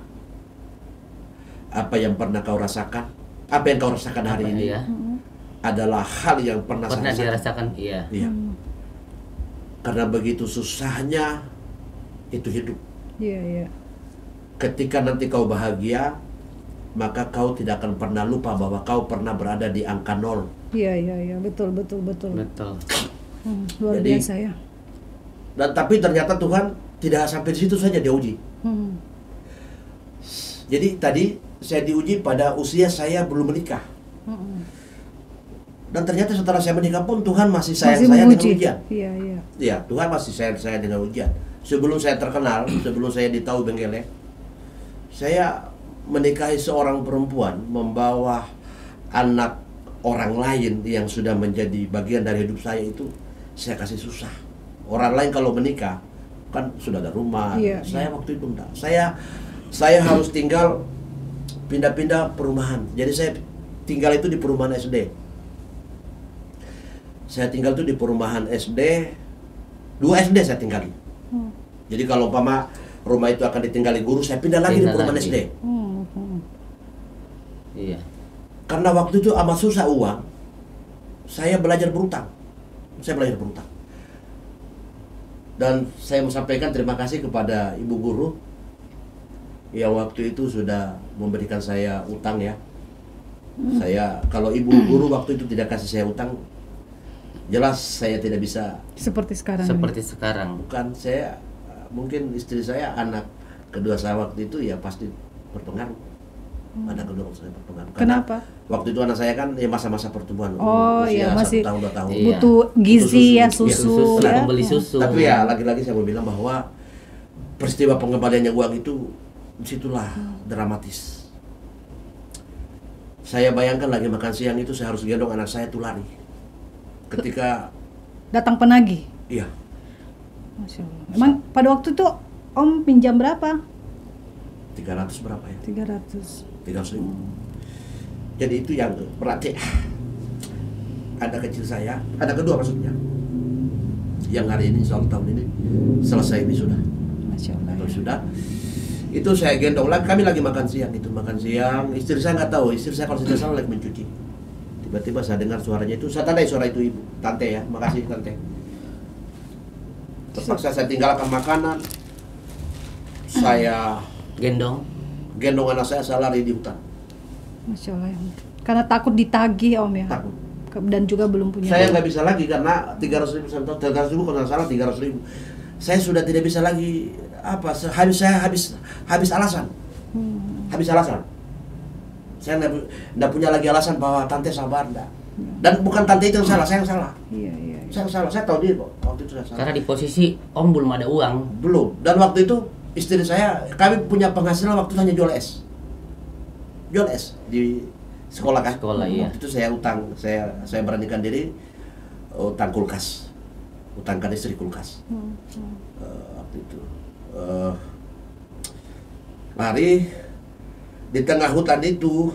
[SPEAKER 1] apa yang pernah kau rasakan, apa yang kau rasakan hari ini
[SPEAKER 3] Iya.
[SPEAKER 1] adalah hal yang pernah saya
[SPEAKER 3] Pernah
[SPEAKER 1] rasakan.
[SPEAKER 3] dirasakan, iya.
[SPEAKER 1] Iya. Karena begitu susahnya itu hidup.
[SPEAKER 2] Iya, iya.
[SPEAKER 1] Ketika nanti kau bahagia, maka kau tidak akan pernah lupa bahwa kau pernah berada di angka 0.
[SPEAKER 2] Iya, iya, iya. Betul.
[SPEAKER 3] Betul.
[SPEAKER 2] Luar
[SPEAKER 1] Jadi,
[SPEAKER 2] biasa ya.
[SPEAKER 1] Dan tapi ternyata Tuhan tidak sampai di situ saja dia uji. Jadi tadi saya diuji pada usia saya belum menikah. Dan ternyata setelah saya menikah pun Tuhan masih sayang saya dengan ujian.
[SPEAKER 2] Iya, iya.
[SPEAKER 1] Iya, Tuhan masih sayang saya dengan ujian. Sebelum saya terkenal, sebelum saya ditahu Benggele, saya menikahi seorang perempuan membawa anak orang lain yang sudah menjadi bagian dari hidup saya itu saya kasih susah. Orang lain kalau menikah kan sudah ada rumah.
[SPEAKER 2] Iya,
[SPEAKER 1] Saya waktu itu enggak. Saya harus tinggal pindah-pindah perumahan. Jadi saya tinggal itu di perumahan SD. Saya tinggal itu di perumahan SD. 2 SD saya tinggali. Jadi kalau umpama rumah itu akan ditinggali guru, saya pindah lagi di perumahan SD.
[SPEAKER 3] Iya.
[SPEAKER 1] Karena waktu itu amat susah uang, saya belajar berutang. Dan saya mau sampaikan terima kasih kepada ibu guru yang waktu itu sudah memberikan saya utang ya. Saya kalau ibu guru waktu itu tidak kasih saya utang, jelas saya tidak bisa.
[SPEAKER 2] Seperti sekarang.
[SPEAKER 1] Bukan saya, mungkin istri saya, anak kedua saya waktu itu ya pasti berpengaruh. Anak kedua saya berpengaruh.
[SPEAKER 2] Kenapa?
[SPEAKER 1] Waktu itu anak saya kan ya masa-masa pertumbuhan.
[SPEAKER 2] Oh
[SPEAKER 1] usia
[SPEAKER 2] iya, masih
[SPEAKER 1] 1 tahun 2 tahun.
[SPEAKER 3] Iya.
[SPEAKER 2] butuh gizi ya,
[SPEAKER 1] Butuh
[SPEAKER 2] susu
[SPEAKER 3] Susu,
[SPEAKER 2] ya.
[SPEAKER 3] membeli susu.
[SPEAKER 1] Tapi ya lagi-lagi saya mau bilang bahwa peristiwa pengembaliannya uang itu disitulah dramatis. Saya bayangkan lagi makan siang itu saya harus gendong anak saya tuh lari. Ketika
[SPEAKER 2] Datang penagih.
[SPEAKER 1] iya,
[SPEAKER 2] Masya Allah. Emang pada waktu itu Om pinjam berapa?
[SPEAKER 1] 300 berapa ya?
[SPEAKER 2] 300.
[SPEAKER 1] 300 ribu. Jadi itu yang berarti ada kecil saya, ada kedua maksudnya, yang hari ini insya Allah tahun ini selesai wisuda.
[SPEAKER 2] Masya Allah.
[SPEAKER 1] Atau sudah itu saya gendong lagi, kami lagi makan siang, istri saya nggak tahu, istri saya kalau tidak salah lagi mencuci. Tiba-tiba saya dengar suaranya itu, saya tandai suara itu ibu, tante ya, makasih tante. Terpaksa saya tinggalkan makanan, saya
[SPEAKER 3] Gendong.
[SPEAKER 1] gendong anak saya lari di hutan.
[SPEAKER 2] Masya Allah. Karena takut ditagih Om ya.
[SPEAKER 1] Takut.
[SPEAKER 2] Dan juga belum punya.
[SPEAKER 1] Saya nggak bisa lagi karena 300 ribu, 300 ribu kalau nggak salah 300 ribu. Saya sudah tidak bisa lagi habis alasan. Habis alasan. Saya nggak punya lagi alasan bahwa tante sabar enggak. Dan bukan tante itu yang salah, saya yang salah.
[SPEAKER 2] Iya, iya.
[SPEAKER 1] Saya salah, saya tahu dia kok. Waktu itu saya salah.
[SPEAKER 3] Karena di posisi Om belum ada uang.
[SPEAKER 1] Belum. Dan waktu itu istri saya, kami punya penghasilan waktu itu hanya jual es. Jual es di sekolah kan.
[SPEAKER 3] Sekolah, iya.
[SPEAKER 1] Waktu itu saya utang, saya beranikan diri utang kulkas. Utangkan istri kulkas. Waktu itu lari Di tengah hutan itu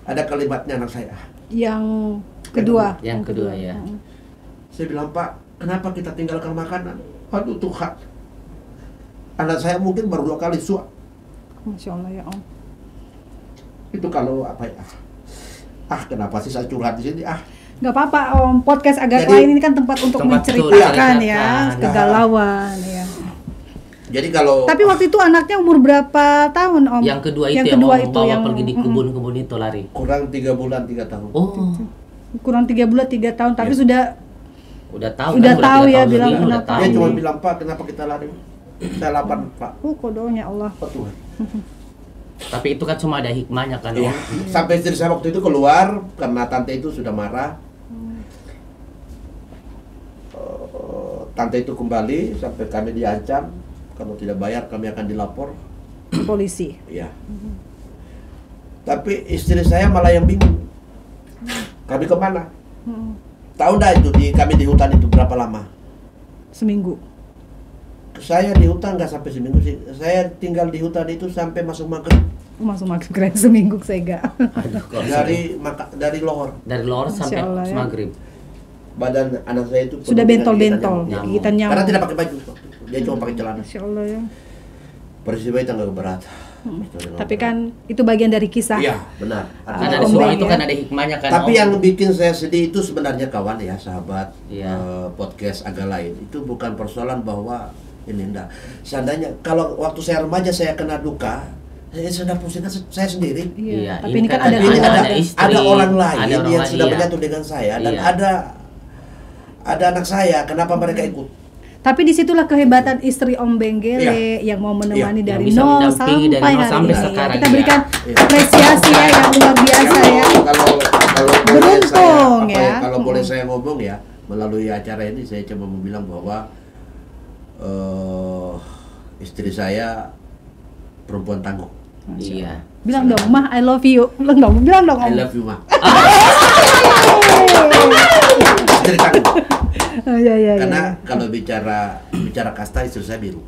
[SPEAKER 1] ada kalimatnya anak saya.
[SPEAKER 2] Yang kedua.
[SPEAKER 3] Yang kedua ya.
[SPEAKER 1] Saya bilang, Pak, kenapa kita tinggalkan makanan? Aduh Tuhan, anak saya mungkin baru 2 kali suap.
[SPEAKER 2] Masya Allah ya Om.
[SPEAKER 1] Itu kalau apa ya? Kenapa sih saya curhat di sini?
[SPEAKER 2] Nggak apa-apa Om, podcast agak
[SPEAKER 1] Jadi,
[SPEAKER 2] lain ini kan tempat untuk
[SPEAKER 3] tempat
[SPEAKER 2] menceritakan
[SPEAKER 3] betul,
[SPEAKER 2] ya
[SPEAKER 3] menceritakan.
[SPEAKER 2] kegalauan ya.
[SPEAKER 1] Jadi kalau
[SPEAKER 2] Tapi waktu itu anaknya umur berapa tahun Om?
[SPEAKER 3] Yang kedua itu
[SPEAKER 2] yang
[SPEAKER 3] yang
[SPEAKER 2] kedua
[SPEAKER 3] Om
[SPEAKER 2] itu
[SPEAKER 3] bawa
[SPEAKER 2] yang
[SPEAKER 3] pergi di kebun-kebun itu lari.
[SPEAKER 1] kurang 3 bulan 3 tahun.
[SPEAKER 3] Oh,
[SPEAKER 2] kurang 3 bulan 3 tahun tapi
[SPEAKER 1] Iya.
[SPEAKER 2] sudah
[SPEAKER 3] udah tahu
[SPEAKER 2] Udah
[SPEAKER 3] kan,
[SPEAKER 2] tahu
[SPEAKER 3] 3
[SPEAKER 2] ya,
[SPEAKER 3] tahun
[SPEAKER 2] bilang
[SPEAKER 3] lebih, udah
[SPEAKER 2] kenapa.
[SPEAKER 3] tahu.
[SPEAKER 1] Dia cuma bilang, Pak, kenapa kita lari? Saya lapar, Pak.
[SPEAKER 2] kodonya Allah.
[SPEAKER 1] Oh Tuhan.
[SPEAKER 3] Tapi itu kan cuma ada hikmahnya kan,
[SPEAKER 1] Iya.
[SPEAKER 3] Om.
[SPEAKER 1] Sampai istri saya waktu itu keluar karena tante itu sudah marah. Tante itu kembali sampai kami diancam kalau tidak bayar kami akan dilapor.
[SPEAKER 2] Polisi.
[SPEAKER 1] Ya. Tapi istri saya malah yang bingung. Kami kemana? Tahu dah itu kami di hutan itu berapa lama?
[SPEAKER 2] Seminggu.
[SPEAKER 1] Saya di hutan nggak sampai seminggu sih. Saya tinggal di hutan itu sampai masuk maghrib.
[SPEAKER 2] Masuk keren seminggu saya enggak.
[SPEAKER 3] Aduh, kok
[SPEAKER 1] Dari lohor.
[SPEAKER 3] dari luar
[SPEAKER 2] Masya
[SPEAKER 3] sampai
[SPEAKER 2] Allah, ya.
[SPEAKER 3] maghrib.
[SPEAKER 1] Badan anak saya itu
[SPEAKER 2] Sudah
[SPEAKER 1] penuh dengan
[SPEAKER 2] bentol-bentol,
[SPEAKER 1] gigitan
[SPEAKER 2] gigitan
[SPEAKER 1] nyamuk.
[SPEAKER 2] nyamuk.
[SPEAKER 1] Karena tidak pakai baju. Dia cuma pakai celana.
[SPEAKER 2] Masya Allah ya.
[SPEAKER 1] Peristiwa itu nggak berat.
[SPEAKER 2] Tapi kan itu bagian dari kisah.
[SPEAKER 1] Iya, benar.
[SPEAKER 3] Kan
[SPEAKER 2] Ada
[SPEAKER 3] ada semua
[SPEAKER 2] Om
[SPEAKER 3] itu
[SPEAKER 2] Ben,
[SPEAKER 3] kan
[SPEAKER 2] ya.
[SPEAKER 3] ada hikmahnya kan.
[SPEAKER 1] Tapi
[SPEAKER 3] Om.
[SPEAKER 1] yang bikin saya sedih itu sebenarnya kawan ya, sahabat
[SPEAKER 3] Iya.
[SPEAKER 1] podcast agak lain. Itu bukan persoalan bahwa ini enggak. Seandainya kalau waktu saya remaja saya kena duka, saya sudah pusing kan saya sendiri.
[SPEAKER 3] Iya,
[SPEAKER 2] Tapi ini kan ada
[SPEAKER 1] Tapi ini
[SPEAKER 2] keluarga.
[SPEAKER 3] istri,
[SPEAKER 1] ada orang lain
[SPEAKER 3] ada orang
[SPEAKER 1] yang
[SPEAKER 3] lain,
[SPEAKER 1] sudah
[SPEAKER 3] iya.
[SPEAKER 1] menyatu dengan saya dan
[SPEAKER 3] Iya.
[SPEAKER 1] ada anak saya. Kenapa mereka ikut?
[SPEAKER 2] Tapi disitulah kehebatan istri Om Benggele yang mau menemani
[SPEAKER 1] Iya,
[SPEAKER 2] dari
[SPEAKER 3] yang bisa
[SPEAKER 2] nol
[SPEAKER 3] mendampingi dari
[SPEAKER 2] sampai
[SPEAKER 3] nol
[SPEAKER 2] hari
[SPEAKER 3] sampai
[SPEAKER 2] ini.
[SPEAKER 3] sekarang,
[SPEAKER 2] Kita
[SPEAKER 3] iya.
[SPEAKER 2] berikan
[SPEAKER 1] Iya.
[SPEAKER 2] apresiasi ya yang luar biasa ya.
[SPEAKER 1] Kalau boleh
[SPEAKER 2] Beruntung,
[SPEAKER 1] saya,
[SPEAKER 2] ya.
[SPEAKER 1] kalau boleh saya ngomong ya melalui acara ini, saya cuma mau bilang bahwa istri saya perempuan tangguh.
[SPEAKER 3] Iya.
[SPEAKER 2] Bilang dong, Mah, I love you. Bilang dong,
[SPEAKER 1] I
[SPEAKER 2] Om.
[SPEAKER 1] love you, Ma. Istri tangguh.
[SPEAKER 2] Oh, iya.
[SPEAKER 1] Karena kalau bicara kasta istri saya biru.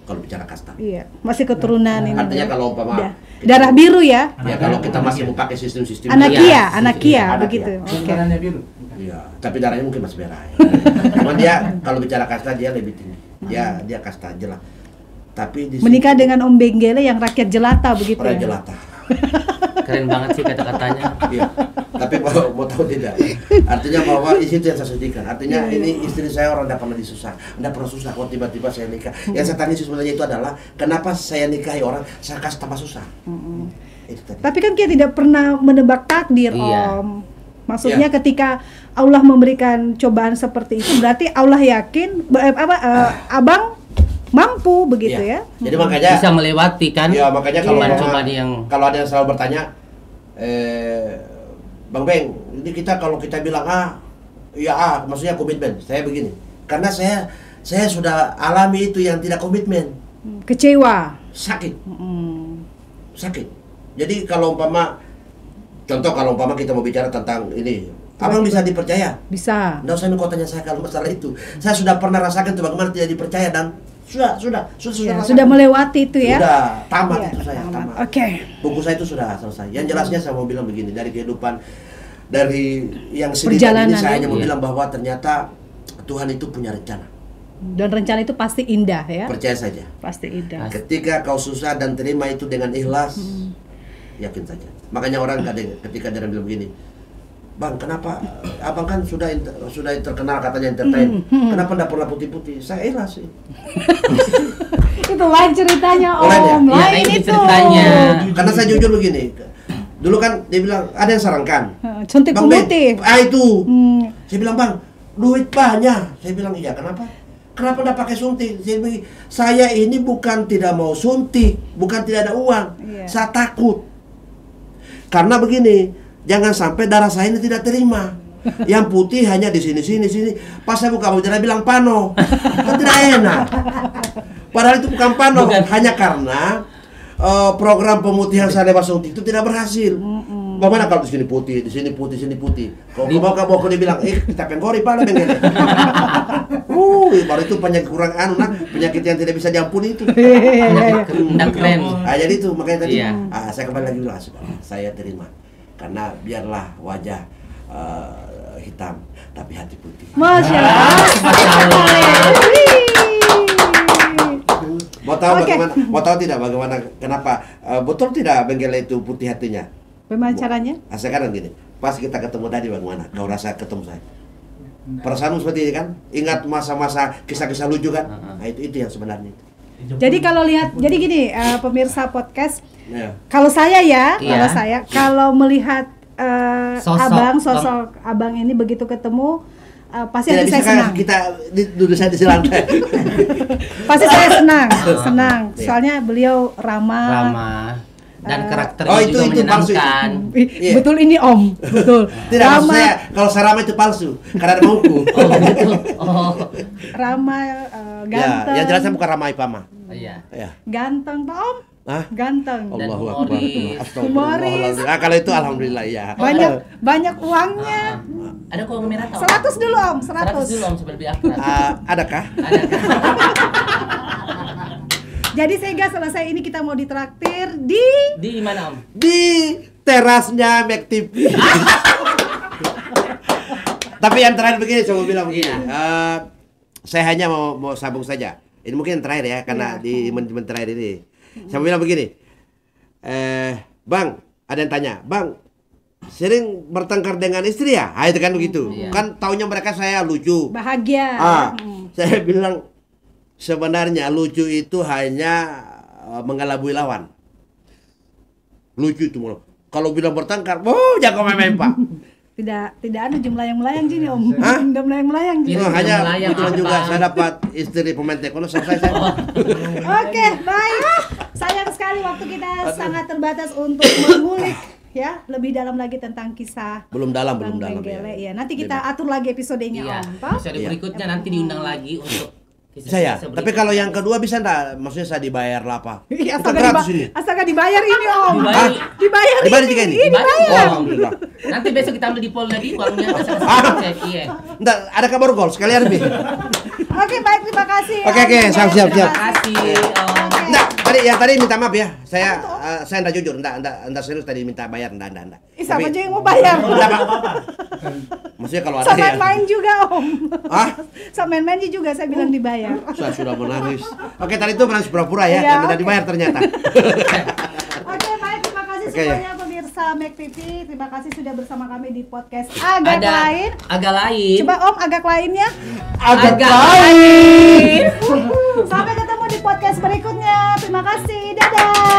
[SPEAKER 1] Kalau bicara kasta.
[SPEAKER 2] Iya, masih keturunan ini.
[SPEAKER 1] Artinya
[SPEAKER 2] ya.
[SPEAKER 1] kalau umpama
[SPEAKER 2] Udah. Darah biru ya.
[SPEAKER 1] ya kalau kita masih mau pakai sistem-sistem
[SPEAKER 2] Anak
[SPEAKER 3] Iya,
[SPEAKER 2] Kia,
[SPEAKER 1] Anak
[SPEAKER 2] begitu.
[SPEAKER 1] Kia.
[SPEAKER 2] Oke.
[SPEAKER 4] Warnanya biru.
[SPEAKER 1] Iya, tapi darahnya mungkin masih merah. Ya. Cuman dia kalau bicara kasta dia lebih tinggi. Dia kasta aja lah. Tapi di
[SPEAKER 2] Menikah dengan Om Benggele yang rakyat jelata begitu
[SPEAKER 1] orang
[SPEAKER 2] ya.
[SPEAKER 1] jelata.
[SPEAKER 3] Keren banget sih kata-katanya.
[SPEAKER 1] Iya. Tapi mau tahu tidak? Artinya bahwa itu yang saya sedihkan. Artinya ini istri saya orang tidak pernah disusah, tidak pernah susah. Kok tiba-tiba saya nikah? Yang saya tangis sebenarnya itu adalah kenapa saya nikahi orang saya kasih tambah susah. Itu tadi.
[SPEAKER 2] Tapi kan kita tidak pernah menebak takdir,
[SPEAKER 3] Iya.
[SPEAKER 2] Om. Maksudnya ketika Allah memberikan cobaan seperti itu, berarti Allah yakin Abang mampu begitu
[SPEAKER 1] Iya.
[SPEAKER 2] ya.
[SPEAKER 1] Jadi makanya
[SPEAKER 3] Bisa melewati kan.
[SPEAKER 1] ya makanya kalau
[SPEAKER 3] cobaan yang
[SPEAKER 1] kalau ada yang selalu bertanya, Bang Beng, ini kalau kita bilang ya maksudnya komitmen. Saya begini, karena saya sudah alami itu yang tidak komitmen,
[SPEAKER 2] Kecewa.
[SPEAKER 1] sakit.
[SPEAKER 2] Mm.
[SPEAKER 1] Sakit. Jadi kalau umpama kita mau bicara tentang ini, Abang bisa dipercaya.
[SPEAKER 2] Bisa.
[SPEAKER 1] Nggak usah kau tanya saya kalau masalah itu. Saya sudah pernah rasakan itu bagaimana tidak dipercaya dan sudah
[SPEAKER 2] Ya,
[SPEAKER 1] rasakan.
[SPEAKER 2] sudah melewati itu ya.
[SPEAKER 1] Sudah tamat
[SPEAKER 2] Iya,
[SPEAKER 1] itu saya, tamat.
[SPEAKER 2] Oke.
[SPEAKER 1] Buku saya itu sudah selesai. Yang jelasnya saya mau bilang begini, dari kehidupan, dari yang sedih
[SPEAKER 2] Perjalanan
[SPEAKER 1] ini saya hanya mau
[SPEAKER 3] ya.
[SPEAKER 1] bilang bahwa ternyata Tuhan itu punya rencana.
[SPEAKER 2] Dan rencana itu pasti indah ya.
[SPEAKER 1] Percaya saja.
[SPEAKER 2] Pasti indah.
[SPEAKER 1] Ketika kau susah dan terima itu dengan ikhlas, yakin saja. Makanya orang ketika dia bilang begini, Bang, kenapa abang kan sudah terkenal katanya entertain, kenapa enggak pernah putih-putih? Saya ikhlas sih.
[SPEAKER 2] Itu lain ceritanya Om.
[SPEAKER 1] Lain ya?
[SPEAKER 3] Ya,
[SPEAKER 2] Lain
[SPEAKER 3] ini
[SPEAKER 2] itu.
[SPEAKER 3] ceritanya.
[SPEAKER 1] Karena saya jujur begini, dulu kan dia bilang ada yang sarankan,
[SPEAKER 2] Suntik
[SPEAKER 1] Bang Ben,
[SPEAKER 2] pemutih.
[SPEAKER 1] itu.
[SPEAKER 2] Hmm.
[SPEAKER 1] Saya bilang, Bang, duit banyak. Saya bilang, iya, kenapa? Kenapa enggak pakai suntik? Saya ini bukan tidak mau suntik, bukan tidak ada uang.
[SPEAKER 2] Iya.
[SPEAKER 1] Saya takut. Karena begini, jangan sampai darah saya ini tidak terima. Yang putih hanya di sini. Pas saya buka baju dia bilang pano. Kan tidak enak. Padahal itu bukan pano,
[SPEAKER 3] Bukan.
[SPEAKER 1] hanya karena program pemutihan saya lewat suntik itu tidak berhasil. Bagaimana kalau di sini putih, di sini putih, sini putih. Kalau kamu dia bilang, kita penggori pala bengkel. Baru itu penyakit kurang penyakit yang tidak bisa diampuni itu.
[SPEAKER 3] Tidak keren.
[SPEAKER 1] Jadi itu makanya tadi saya kembali lagi bilang, saya terima. Karena biarlah wajah hitam tapi hati putih.
[SPEAKER 2] Masya Allah.
[SPEAKER 1] Mau tahu tidak bagaimana kenapa betul tidak Benggala itu putih hatinya?
[SPEAKER 2] Bagaimana caranya?
[SPEAKER 1] Sekarang gini, pas kita ketemu tadi bagaimana? Kau rasa ketemu saya? Perasaanmu seperti ini kan? Ingat masa-masa kisah-kisah lucu kan? Nah itu yang sebenarnya.
[SPEAKER 2] Jadi kalau lihat, jadi gini pemirsa podcast, kalau saya kalau melihat sosok abang ini begitu ketemu, pasti hati saya senang.
[SPEAKER 1] Kita duduk saya di lantai.
[SPEAKER 2] Pasti saya senang. Soalnya beliau ramah.
[SPEAKER 3] Dan karakternya juga menyenangkan.
[SPEAKER 2] Betul ini Om, betul.
[SPEAKER 1] Tidak, maksud saya kalau saya ramah itu palsu, karena ada mauku.
[SPEAKER 2] Ramah, ganteng.
[SPEAKER 1] Yang jelasnya bukan ramah Ipama.
[SPEAKER 3] Iya.
[SPEAKER 2] Ganteng Pak Om. Ganteng.
[SPEAKER 1] Allahu Akbar.
[SPEAKER 2] Humoris.
[SPEAKER 1] Kalau itu alhamdulillah ya.
[SPEAKER 2] Banyak uangnya.
[SPEAKER 3] Ada uang merah tau?
[SPEAKER 2] 100 dulu Om,
[SPEAKER 3] 100 dulu Om supaya lebih akrab.
[SPEAKER 1] Adakah?
[SPEAKER 2] Jadi sehingga selesai ini kita mau ditraktir
[SPEAKER 3] di mana Om?
[SPEAKER 1] Di terasnya Mac TV. Tapi yang terakhir begini, coba bilang begini. Saya hanya mau sambung saja. Ini mungkin yang terakhir ya, karena di momen terakhir ini. Saya bilang begini. Bang, ada yang tanya, Bang, sering bertengkar dengan istri ya? Itu kan begitu. Kan taunya mereka saya lucu.
[SPEAKER 2] Bahagia.
[SPEAKER 1] Saya bilang sebenarnya lucu itu hanya mengelabui lawan. Lucu itu mulu. Kalau bilang bertengkar, jago main Pak.
[SPEAKER 2] Tidak ada jumlah yang melayang sini Om. Tidak melayang sini.
[SPEAKER 1] Hanya kebetulan juga saya dapat istri pemain taekwondo selesai saya.
[SPEAKER 2] Oke, baik. Sayang sekali waktu kita sangat terbatas untuk mengulik ya lebih dalam lagi tentang kisah
[SPEAKER 1] belum dalam
[SPEAKER 2] ya. Nanti kita atur lagi episodenya Om.
[SPEAKER 3] Episode berikutnya nanti diundang lagi untuk
[SPEAKER 1] saya. Tapi kalau yang kedua bisa enggak? Maksudnya saya dibayar lah apa?
[SPEAKER 2] Asalkan dibayar ini Om.
[SPEAKER 1] Dibayar juga ini.
[SPEAKER 2] Dibayar.
[SPEAKER 3] Nanti besok kita ambil di Polda di uangnya.
[SPEAKER 1] Enggak, ada kabar gol sekalian lebih.
[SPEAKER 2] Oke, baik, terima kasih.
[SPEAKER 1] Oke, siap.
[SPEAKER 3] Terima kasih.
[SPEAKER 1] Enggak, tadi minta maaf ya. Saya enggak jujur, enggak serius tadi minta bayar, enggak.
[SPEAKER 2] Siapa aja yang mau bayar?
[SPEAKER 1] Maksudnya kalau ada
[SPEAKER 2] ya. Main juga Om. Sama main juga saya bilang dibayar.
[SPEAKER 1] Saya sudah menangis. Oke, tadi itu menangis pura-pura ya, dan tidak dibayar ternyata.
[SPEAKER 2] Oke, baik, terima kasih semuanya pemirsa Mac TV. Terima kasih sudah bersama kami di podcast Agak Lain. Coba Om agak lainnya.
[SPEAKER 3] Agak lain.
[SPEAKER 2] Sampai ketemu di podcast berikutnya. Terima kasih. Dadah.